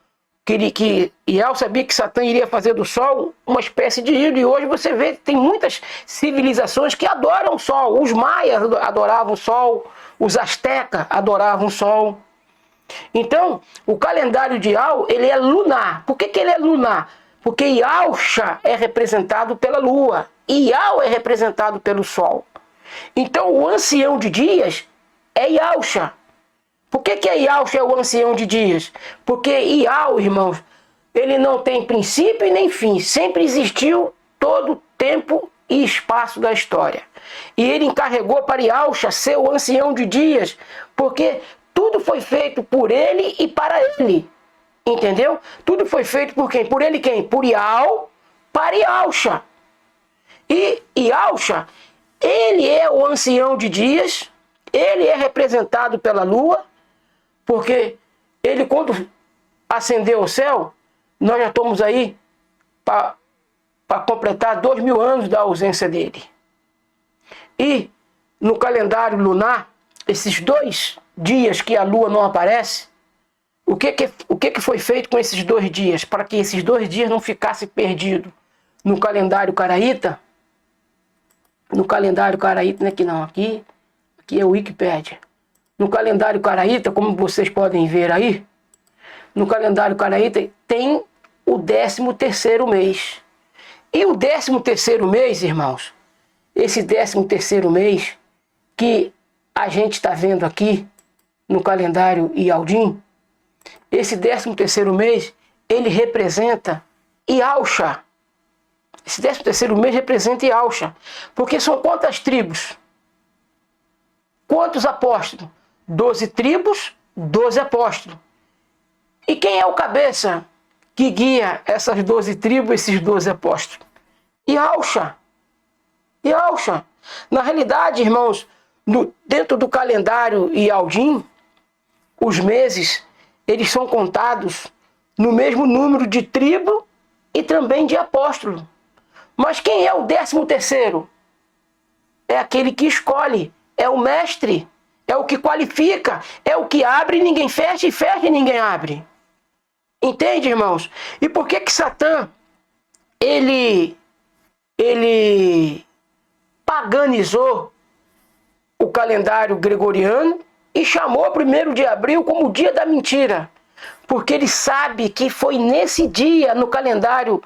que Ial sabia que Satã iria fazer do sol uma espécie de ídolo. E hoje você vê que tem muitas civilizações que adoram o sol. Os maias adoravam o sol, os astecas adoravam o sol. Então, o calendário de Ial, ele é lunar. Por que ele é lunar? Porque Yaucha é representado pela lua, e Ial é representado pelo sol. Então o ancião de dias é Yaucha. Por que Yaucha é o ancião de dias? Porque Ial, irmãos, ele não tem princípio e nem fim. Sempre existiu todo o tempo e espaço da história. E ele encarregou para Yaucha ser o ancião de dias, porque tudo foi feito por ele e para ele. Entendeu? Tudo foi feito por quem? Por ele quem? Por Ial, para Yaucha. E Yaucha, ele é o ancião de dias, ele é representado pela lua, porque ele, quando ascendeu ao céu, nós já estamos aí para completar 2000 anos da ausência dele. E no calendário lunar, esses 2 dias que a lua não aparece, o que foi feito com esses 2 dias? Para que esses 2 dias não ficassem perdidos no calendário caraíta, no calendário caraíta, não é aqui não, aqui é o Wikipédia. No calendário caraíta, como vocês podem ver aí, no calendário caraíta tem o 13º mês. E o 13º mês, irmãos, esse 13º mês que a gente está vendo aqui no calendário Ialdim, esse 13º mês, ele representa Iauxa. Esse 13º mês representa Iauxa. Porque são quantas tribos? Quantos apóstolos? 12 tribos, 12 apóstolos. E quem é o cabeça que guia essas 12 tribos, esses 12 apóstolos? Iauxa. Iauxa. Na realidade, irmãos, dentro do calendário Ialdim, os meses, eles são contados no mesmo número de tribo e também de apóstolo. Mas quem é o 13º? É aquele que escolhe, é o mestre, é o que qualifica, é o que abre e ninguém fecha, e fecha e ninguém abre. Entende, irmãos? E por que Satã, ele paganizou o calendário gregoriano e chamou 1º de abril como o dia da mentira? Porque ele sabe que foi nesse dia, no calendário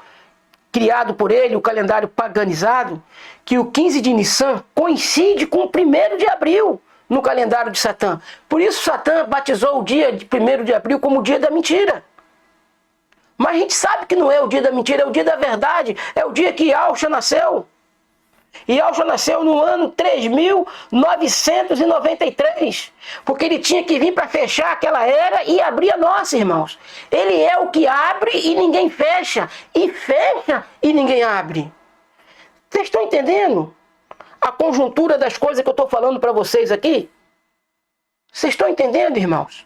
criado por ele, o calendário paganizado, que o 15 de Nissan coincide com o 1º de abril no calendário de Satã. Por isso Satã batizou o dia de 1º de abril como o dia da mentira. Mas a gente sabe que não é o dia da mentira, é o dia da verdade, é o dia que Iauxa nasceu. Iauxa nasceu no ano 3.993, porque ele tinha que vir para fechar aquela era e abrir a nossa, irmãos. Ele é o que abre e ninguém fecha, e fecha e ninguém abre. Vocês estão entendendo a conjuntura das coisas que eu estou falando para vocês aqui? Vocês estão entendendo, irmãos?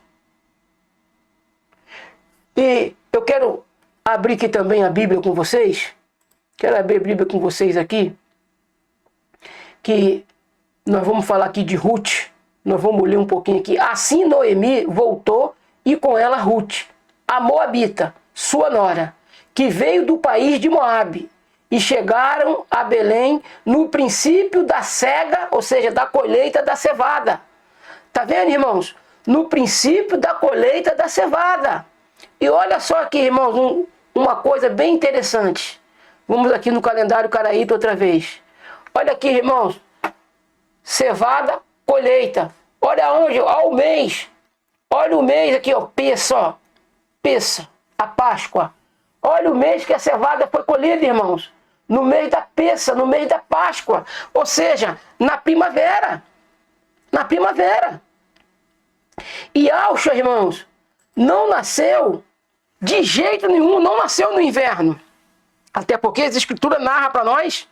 E eu quero abrir aqui também a Bíblia com vocês. Quero abrir a Bíblia com vocês aqui. Que nós vamos falar aqui de Ruth. Nós vamos ler um pouquinho aqui. Assim Noemi voltou e com ela Ruth, a Moabita, sua nora, que veio do país de Moabe. E chegaram a Belém no princípio da cega, ou seja, da colheita da cevada. Tá vendo, irmãos? No princípio da colheita da cevada. E olha só aqui, irmãos, uma coisa bem interessante. Vamos aqui no calendário caraíta outra vez. Olha aqui, irmãos. Cevada, colheita. Olha onde, olha o mês. Olha o mês aqui, ó, Pessa, ó. Pessa, a Páscoa. Olha o mês que a cevada foi colhida, irmãos. No mês da Pessa, no mês da Páscoa. Ou seja, na primavera. Na primavera. E Iauxa, irmãos, não nasceu de jeito nenhum, não nasceu no inverno. Até porque a Escritura narra para nós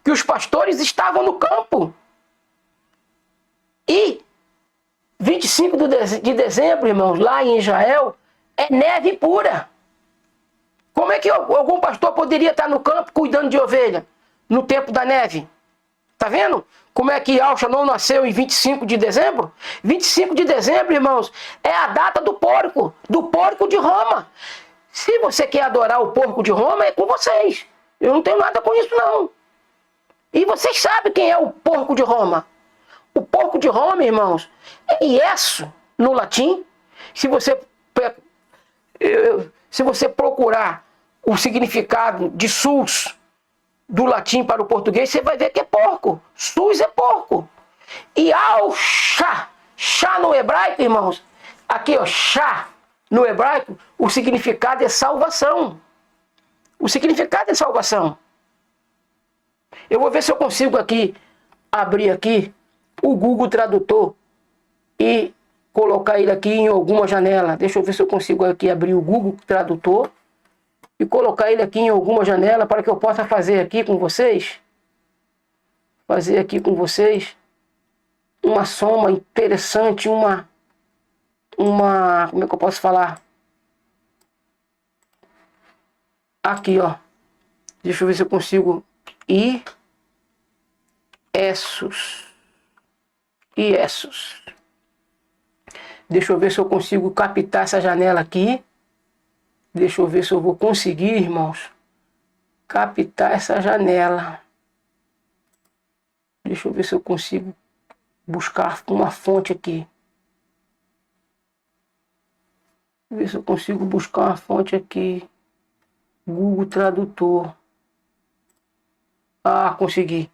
que os pastores estavam no campo. E 25 de dezembro, irmãos, lá em Israel, é neve pura. Como é que algum pastor poderia estar no campo cuidando de ovelha no tempo da neve? Tá vendo? Como é que Iauxa não nasceu em 25 de dezembro? 25 de dezembro, irmãos, é a data do porco de Roma. Se você quer adorar o porco de Roma, é com vocês. Eu não tenho nada com isso, não. E vocês sabem quem é o porco de Roma? O porco de Roma, irmãos, é Ieso no latim. Se você procurar o significado de sus do latim para o português, você vai ver que é porco. Sus é porco. E ao chá no hebraico, irmãos, aqui ó, chá no hebraico, o significado é salvação. O significado é salvação. Eu vou ver se eu consigo aqui abrir aqui o Google Tradutor e colocar ele aqui em alguma janela. Deixa eu ver se eu consigo aqui abrir o Google Tradutor e colocar ele aqui em alguma janela para que eu possa fazer aqui com vocês. Fazer aqui com vocês uma soma interessante, como é que eu posso falar? Aqui, ó. Deixa eu ver se eu consigo Iessos. Deixa eu ver se eu consigo captar essa janela aqui. Deixa eu ver se eu vou conseguir, irmãos, captar essa janela. Deixa eu ver se eu consigo buscar uma fonte aqui. Ver se eu consigo buscar uma fonte aqui. Google Tradutor. Ah, consegui.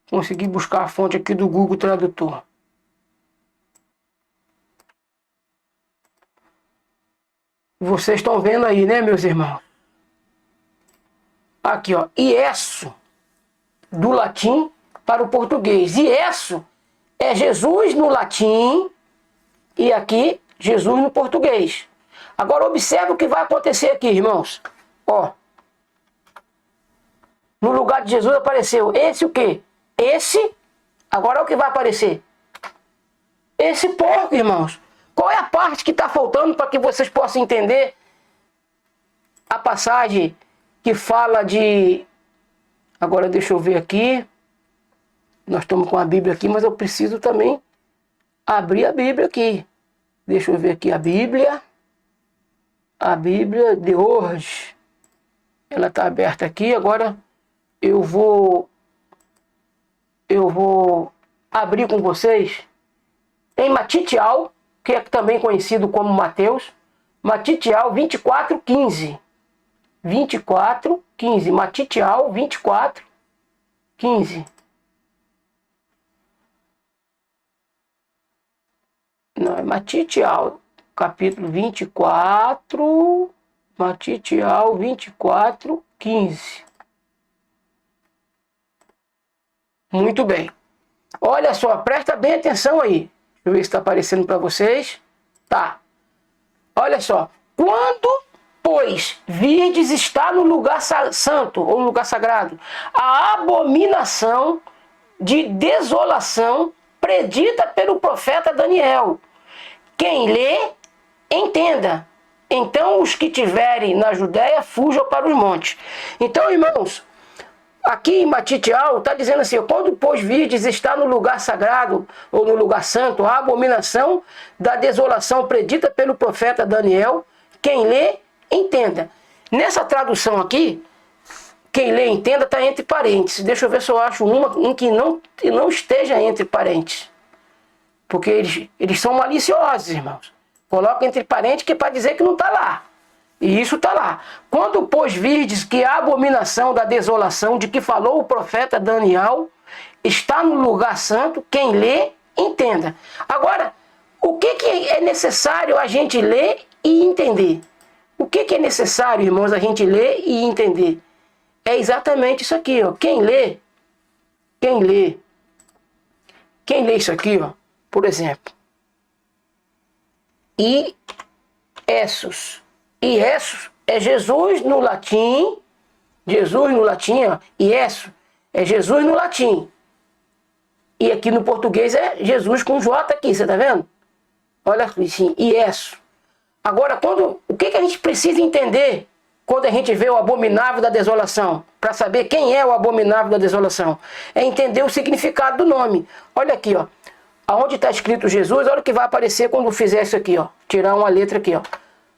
Consegui buscar a fonte aqui do Google Tradutor. Vocês estão vendo aí, né, meus irmãos? Aqui, ó. Iesu, do latim para o português. Iesu é Jesus no latim e aqui Jesus no português. Agora observe o que vai acontecer aqui, irmãos. Ó. No lugar de Jesus apareceu esse o quê? Esse. Agora é o que vai aparecer. Esse porco, irmãos. Qual é a parte que está faltando para que vocês possam entender a passagem que fala de... Agora deixa eu ver aqui. Nós estamos com a Bíblia aqui, mas eu preciso também abrir a Bíblia aqui. Deixa eu ver aqui a Bíblia. A Bíblia de hoje. Ela está aberta aqui. Agora eu vou abrir com vocês em Matitial, que é também conhecido como Mateus. Matitial 24:15. 24:15. Matitial 24:15. Não, é Matitial, capítulo 24. Matitial 24:15. Muito bem. Olha só, presta bem atenção aí. Deixa eu ver se está aparecendo para vocês. Tá. Olha só. Quando, pois, virdes está no lugar santo, ou no lugar sagrado, a abominação de desolação predita pelo profeta Daniel. Quem lê, entenda. Então os que tiverem na Judéia fujam para os montes. Então, irmãos, aqui em Matitial está dizendo assim: quando pois virdes está no lugar sagrado ou no lugar santo, a abominação da desolação predita pelo profeta Daniel, quem lê, entenda. Nessa tradução aqui, quem lê, entenda, está entre parênteses. Deixa eu ver se eu acho um que não esteja entre parênteses. Porque eles são maliciosos, irmãos. Coloca entre parênteses que é para dizer que não está lá. E isso está lá. Quando, pois, virdes que a abominação da desolação de que falou o profeta Daniel está no lugar santo, quem lê, entenda. Agora, o que é necessário a gente ler e entender? O que é necessário, irmãos, a gente ler e entender? É exatamente isso aqui, ó. Quem lê isso aqui, ó, por exemplo, Iesus é Jesus no latim. Jesus no latim, ó. Iesus é Jesus no latim. E aqui no português é Jesus com J aqui, você tá vendo? Olha assim, Iesus. Agora, o que a gente precisa entender quando a gente vê o abominável da desolação? Para saber quem é o abominável da desolação. É entender o significado do nome. Olha aqui, ó. Aonde está escrito Jesus, olha o que vai aparecer quando fizer isso aqui, ó. Tirar uma letra aqui, ó.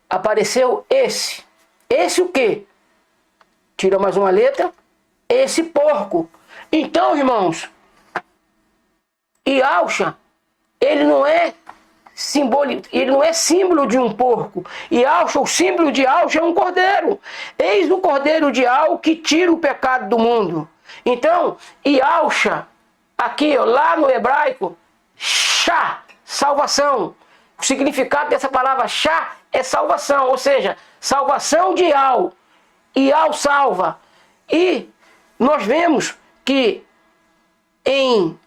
Apareceu esse. Esse o quê? Tira mais uma letra. Esse porco. Então, irmãos, Yahshua, ele não é símbolo de um porco. Yahshua, o símbolo de Yahshua é um cordeiro. Eis o cordeiro de Yahshua que tira o pecado do mundo. Então, Yahshua, aqui, ó, lá no hebraico, Shá, salvação. O significado dessa palavra Shá é salvação, ou seja, salvação de Yahweh. Yahweh salva. E nós vemos que em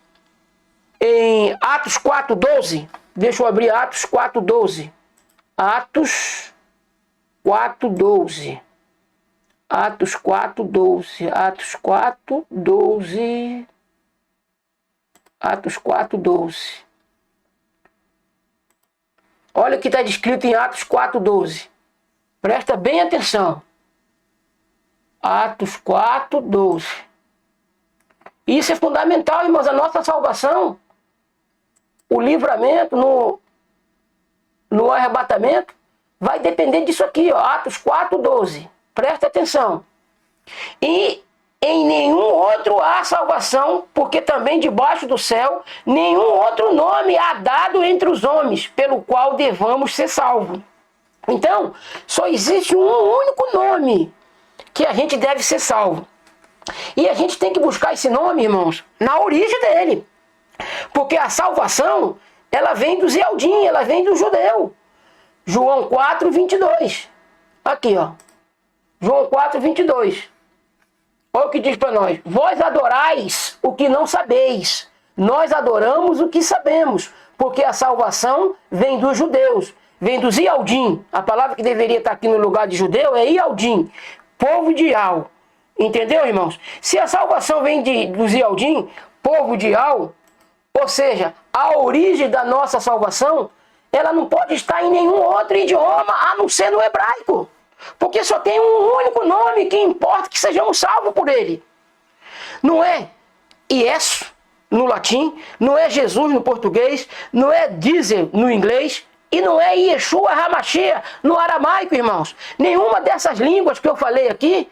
Atos 4:12, deixa eu abrir Atos 4:12. Atos 4:12. Atos 4:12. Atos 4:12. Atos 4:12. Olha o que está descrito em Atos 4:12. Presta bem atenção. Atos 4:12. Isso é fundamental, irmãos. A nossa salvação, o livramento no arrebatamento, vai depender disso aqui, ó. Atos 4:12. Presta atenção. E em nenhum outro há salvação, porque também debaixo do céu nenhum outro nome há dado entre os homens, pelo qual devamos ser salvos. Então, só existe um único nome que a gente deve ser salvo. E a gente tem que buscar esse nome, irmãos, na origem dele. Porque a salvação, ela vem do Zeudim, ela vem do judeu. João 4, 22. Aqui, ó. João 4, 22. Olha o que diz para nós. Vós adorais o que não sabeis. Nós adoramos o que sabemos. Porque a salvação vem dos judeus. Vem do Zeudim. A palavra que deveria estar aqui no lugar de judeu é Zeudim. Povo de Al. Entendeu, irmãos? Se a salvação vem do Zeudim, povo de Al, ou seja, a origem da nossa salvação, ela não pode estar em nenhum outro idioma, a não ser no hebraico. Porque só tem um único nome que importa que sejamos salvos por ele. Não é Iesu no latim, não é Jesus no português, não é Diesel no inglês, e não é Yeshua HaMashiach no aramaico, irmãos. Nenhuma dessas línguas que eu falei aqui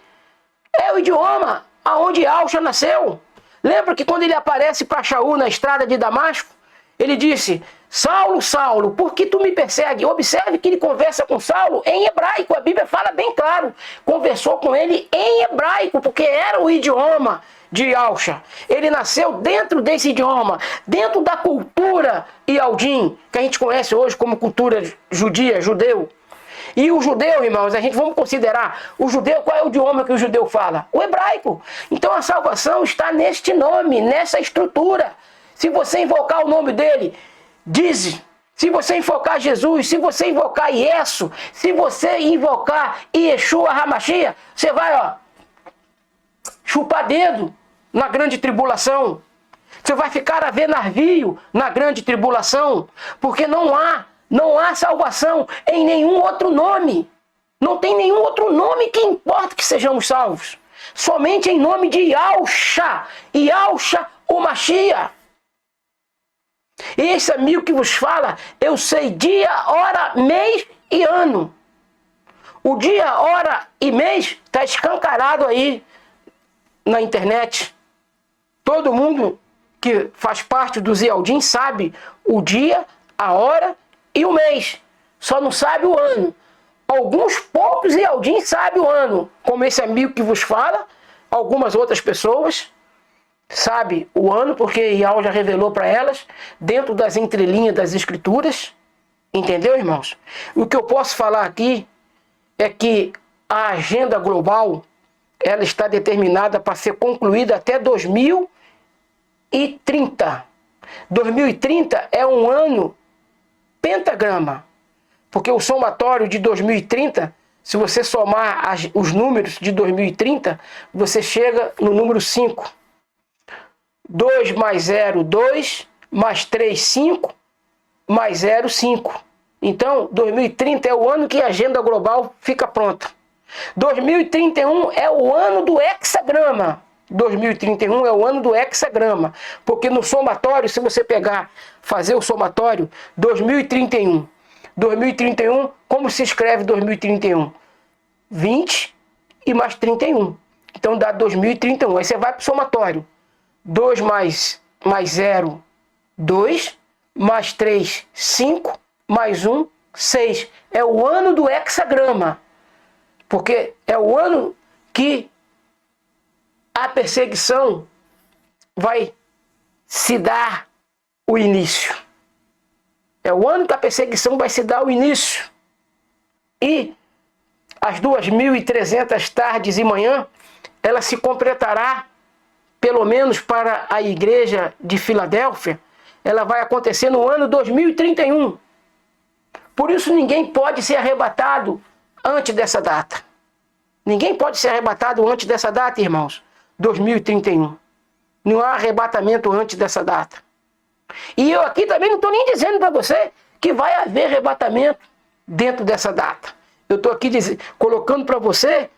é o idioma aonde Yahshua nasceu. Lembra que quando ele aparece para Shaul na estrada de Damasco, ele disse: Saulo, Saulo, por que tu me persegue? Observe que ele conversa com Saulo em hebraico. A Bíblia fala bem claro. Conversou com ele em hebraico, porque era o idioma de Yahshua. Ele nasceu dentro desse idioma, dentro da cultura Yaldim, que a gente conhece hoje como cultura judia, judeu. E o judeu, irmãos, vamos considerar, o judeu, qual é o idioma que o judeu fala? O hebraico. Então a salvação está neste nome, nessa estrutura. Se você invocar o nome dele, diz. Se você invocar Jesus, se você invocar Iesu, se você invocar Yeshua HaMashiach, você vai, ó, chupar dedo na grande tribulação. Você vai ficar a ver navio na grande tribulação, porque não há salvação em nenhum outro nome. Não tem nenhum outro nome que importa que sejamos salvos. Somente em nome de Yahshua, o Mashiach. Esse amigo que vos fala, eu sei dia, hora, mês e ano. O dia, hora e mês está escancarado aí na internet. Todo mundo que faz parte do Zeudim sabe o dia, a hora e o mês. Só não sabe o ano. Alguns poucos Zeudim sabem o ano, como esse amigo que vos fala. Algumas outras pessoas sabem o ano, porque Yahweh já revelou para elas, dentro das entrelinhas das escrituras. Entendeu, irmãos? O que eu posso falar aqui é que a agenda global, ela está determinada para ser concluída até 2030. 2030 é um ano pentagrama, porque o somatório de 2030, se você somar os números de 2030, você chega no número 5. 2 mais 0, 2, mais 3, 5, mais 0, 5. Então, 2030 é o ano que a agenda global fica pronta. 2031 é o ano do hexagrama. 2031 é o ano do hexagrama. Porque no somatório, se você fazer o somatório, 2031. 2031, como se escreve 2031? 20 e mais 31. Então dá 2031. Aí você vai para o somatório. 2 mais 0, 2. Mais 3, 5. Mais 1, 6. É o ano do hexagrama. Porque é o ano que a perseguição vai se dar o início. É o ano que a perseguição vai se dar o início. E as 2.300 tardes e manhã, ela se completará, pelo menos para a igreja de Filadélfia, ela vai acontecer no ano 2031. Por isso ninguém pode ser arrebatado antes dessa data. Ninguém pode ser arrebatado antes dessa data, irmãos. 2031. Não há arrebatamento antes dessa data. E eu aqui também não estou nem dizendo para você que vai haver arrebatamento dentro dessa data. Eu estou aqui colocando para você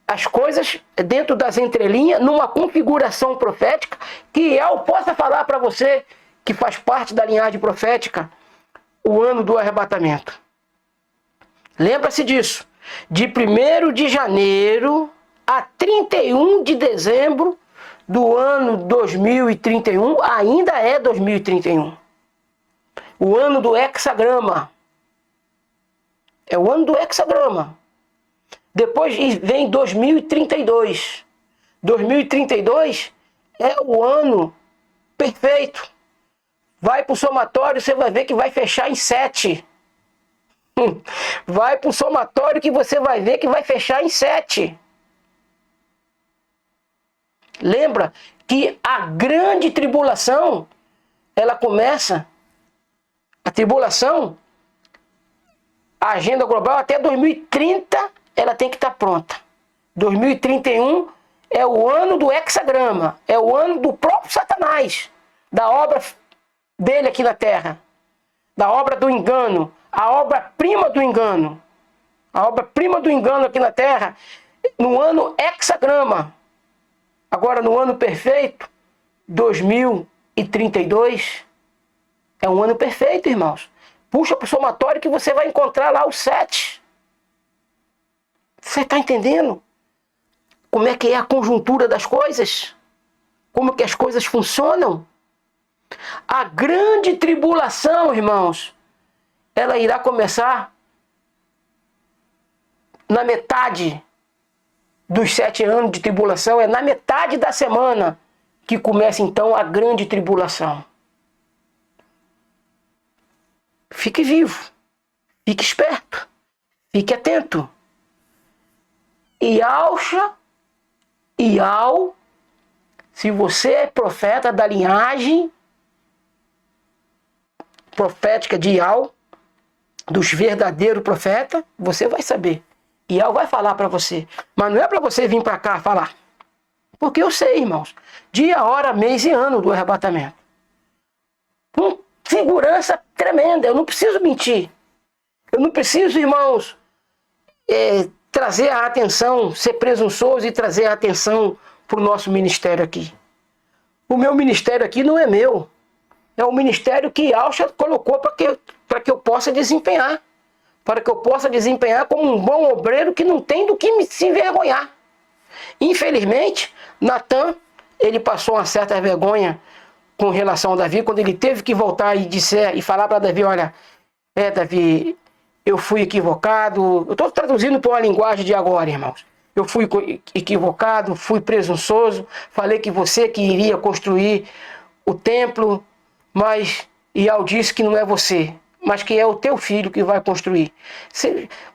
as coisas dentro das entrelinhas, numa configuração profética, que eu possa falar para você, que faz parte da linhagem profética, o ano do arrebatamento. Lembra-se disso. De 1º de janeiro a 31 de dezembro do ano 2031, ainda é 2031. O ano do hexagrama. É o ano do hexagrama. Depois vem 2032. 2032 é o ano perfeito. Vai para o somatório, você vai ver que vai fechar em 7. Vai para o somatório que você vai ver que vai fechar em 7. Lembra que a grande tribulação, ela começa, a tribulação, a agenda global até 2030, ela tem que estar pronta. 2031 é o ano do hexagrama, é o ano do próprio Satanás, da obra dele aqui na Terra, da obra do engano, a obra-prima do engano. A obra-prima do engano aqui na Terra, no ano hexagrama. Agora, no ano perfeito, 2032, é um ano perfeito, irmãos. Puxa para o somatório que você vai encontrar lá os 7. Você está entendendo como é que é a conjuntura das coisas? Como que as coisas funcionam? A grande tribulação, irmãos, ela irá começar na metade dos 7 anos de tribulação. É na metade da semana que começa então a grande tribulação. Fique vivo, fique esperto, fique atento. Ial, se você é profeta da linhagem profética de Ial, dos verdadeiros profetas, você vai saber. Ial vai falar para você. Mas não é para você vir para cá falar. Porque eu sei, irmãos, dia, hora, mês e ano do arrebatamento. Com segurança tremenda. Eu não preciso mentir. Eu não preciso, irmãos, trazer a atenção, ser presunçoso e trazer a atenção para o nosso ministério aqui. O meu ministério aqui não é meu. É o ministério que Alcha colocou para que eu possa desempenhar. Para que eu possa desempenhar como um bom obreiro que não tem do que se envergonhar. Infelizmente, Natan, ele passou uma certa vergonha com relação a Davi, quando ele teve que voltar e falar para Davi, olha, Davi, eu fui equivocado. Eu estou traduzindo para uma linguagem de agora, irmãos. Eu fui equivocado, fui presunçoso, falei que você que iria construir o templo, mas Ial disse que não é você, mas que é o teu filho que vai construir.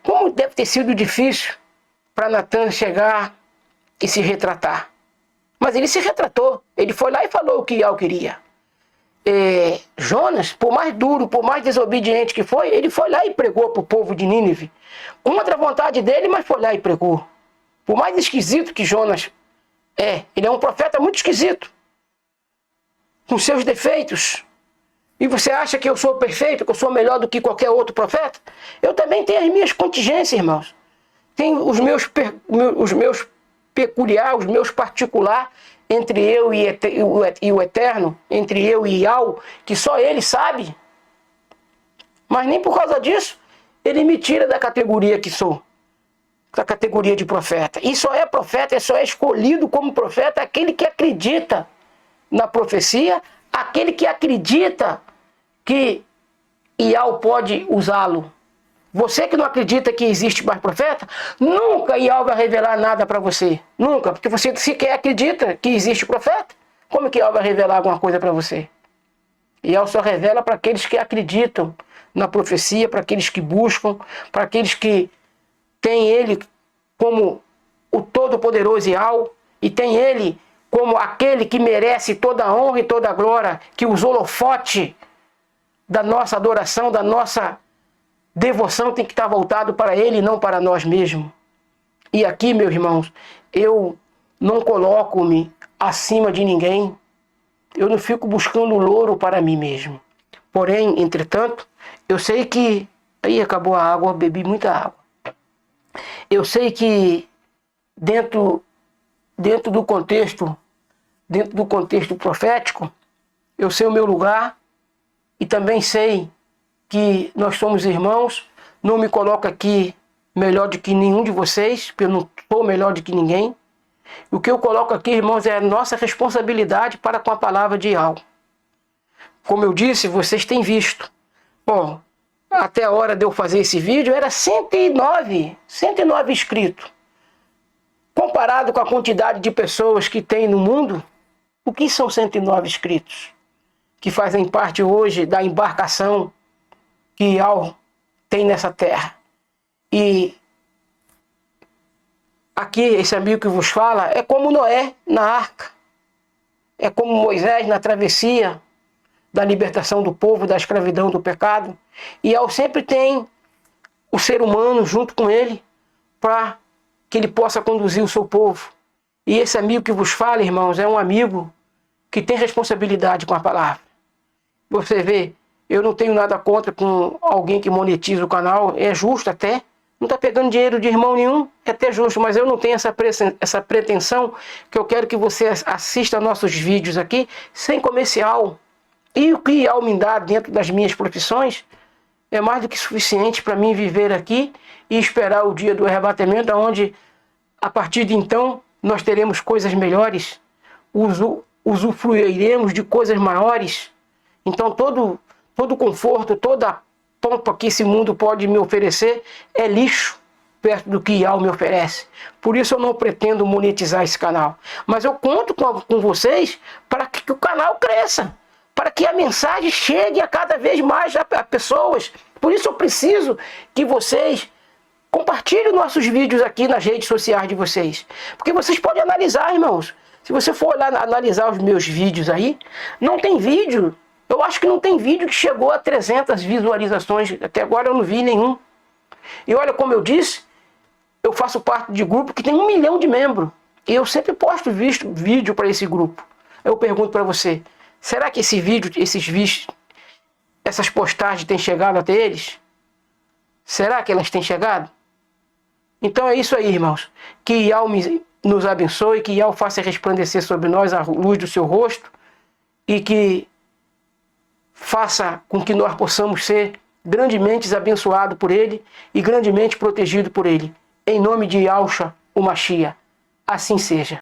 Como deve ter sido difícil para Natan chegar e se retratar. Mas ele se retratou, ele foi lá e falou o que Ial queria. Jonas, por mais duro, por mais desobediente que foi, ele foi lá e pregou para o povo de Nínive. Contra a vontade dele, mas foi lá e pregou. Por mais esquisito que Jonas ele é um profeta muito esquisito, com seus defeitos. E você acha que eu sou perfeito, que eu sou melhor do que qualquer outro profeta? Eu também tenho as minhas contingências, irmãos. Tenho os meus peculiares, os meus particulares, entre eu e o Eterno, entre eu e Ial, que só ele sabe. Mas nem por causa disso, ele me tira da categoria que sou, da categoria de profeta. E só é profeta, só é escolhido como profeta aquele que acredita na profecia, aquele que acredita que Ial pode usá-lo. Você que não acredita que existe mais profeta, nunca Ial vai revelar nada para você. Nunca, porque você sequer acredita que existe profeta. Como que Ial vai revelar alguma coisa para você? Ial só revela para aqueles que acreditam na profecia, para aqueles que buscam, para aqueles que têm ele como o todo-poderoso Ial, e tem ele como aquele que merece toda a honra e toda a glória, que os holofotes da nossa adoração, da nossa devoção tem que estar voltado para ele e não para nós mesmos. E aqui, meus irmãos, eu não coloco-me acima de ninguém. Eu não fico buscando louro para mim mesmo. Porém, entretanto, eu sei que... Aí acabou a água, bebi muita água. Eu sei que dentro do contexto profético, eu sei o meu lugar e também sei que nós somos irmãos. Não me coloco aqui melhor do que nenhum de vocês, porque eu não sou melhor do que ninguém. E o que eu coloco aqui, irmãos, é a nossa responsabilidade para com a palavra de Yahweh. Como eu disse, vocês têm visto. Bom, até a hora de eu fazer esse vídeo era 109 inscritos. Comparado com a quantidade de pessoas que tem no mundo, o que são 109 inscritos? Que fazem parte hoje da embarcação que Yahweh tem nessa terra. E aqui, esse amigo que vos fala, é como Noé na arca. É como Moisés na travessia da libertação do povo, da escravidão, do pecado. E Yahweh sempre tem o ser humano junto com ele para que ele possa conduzir o seu povo. E esse amigo que vos fala, irmãos, é um amigo que tem responsabilidade com a palavra. Você vê, eu não tenho nada contra com alguém que monetiza o canal, é justo até, não está pegando dinheiro de irmão nenhum, é até justo, mas eu não tenho essa pretensão, que eu quero que você assista nossos vídeos aqui, sem comercial. E o que Yahweh me dá dentro das minhas profissões é mais do que suficiente para mim viver aqui e esperar o dia do arrebatamento, onde a partir de então nós teremos coisas melhores, usufruiremos de coisas maiores. Então todo conforto, toda pompa que esse mundo pode me oferecer é lixo perto do que Yahweh me oferece. Por isso eu não pretendo monetizar esse canal. Mas eu conto com vocês para que o canal cresça, para que a mensagem chegue a cada vez mais a pessoas. Por isso eu preciso que vocês compartilhem nossos vídeos aqui nas redes sociais de vocês. Porque vocês podem analisar, irmãos. Se você for lá analisar os meus vídeos aí, não tem vídeo. Eu acho que não tem vídeo que chegou a 300 visualizações. Até agora eu não vi nenhum. E olha, como eu disse, eu faço parte de grupo que tem 1 milhão de membros. E eu sempre posto vídeo para esse grupo. Eu pergunto para você, será que essas postagens têm chegado até eles? Será que elas têm chegado? Então é isso aí, irmãos. Que Yahweh nos abençoe, que Yahweh faça resplandecer sobre nós a luz do seu rosto e que faça com que nós possamos ser grandemente abençoados por Ele e grandemente protegidos por Ele. Em nome de Yahushua, o Mashiach. Assim seja.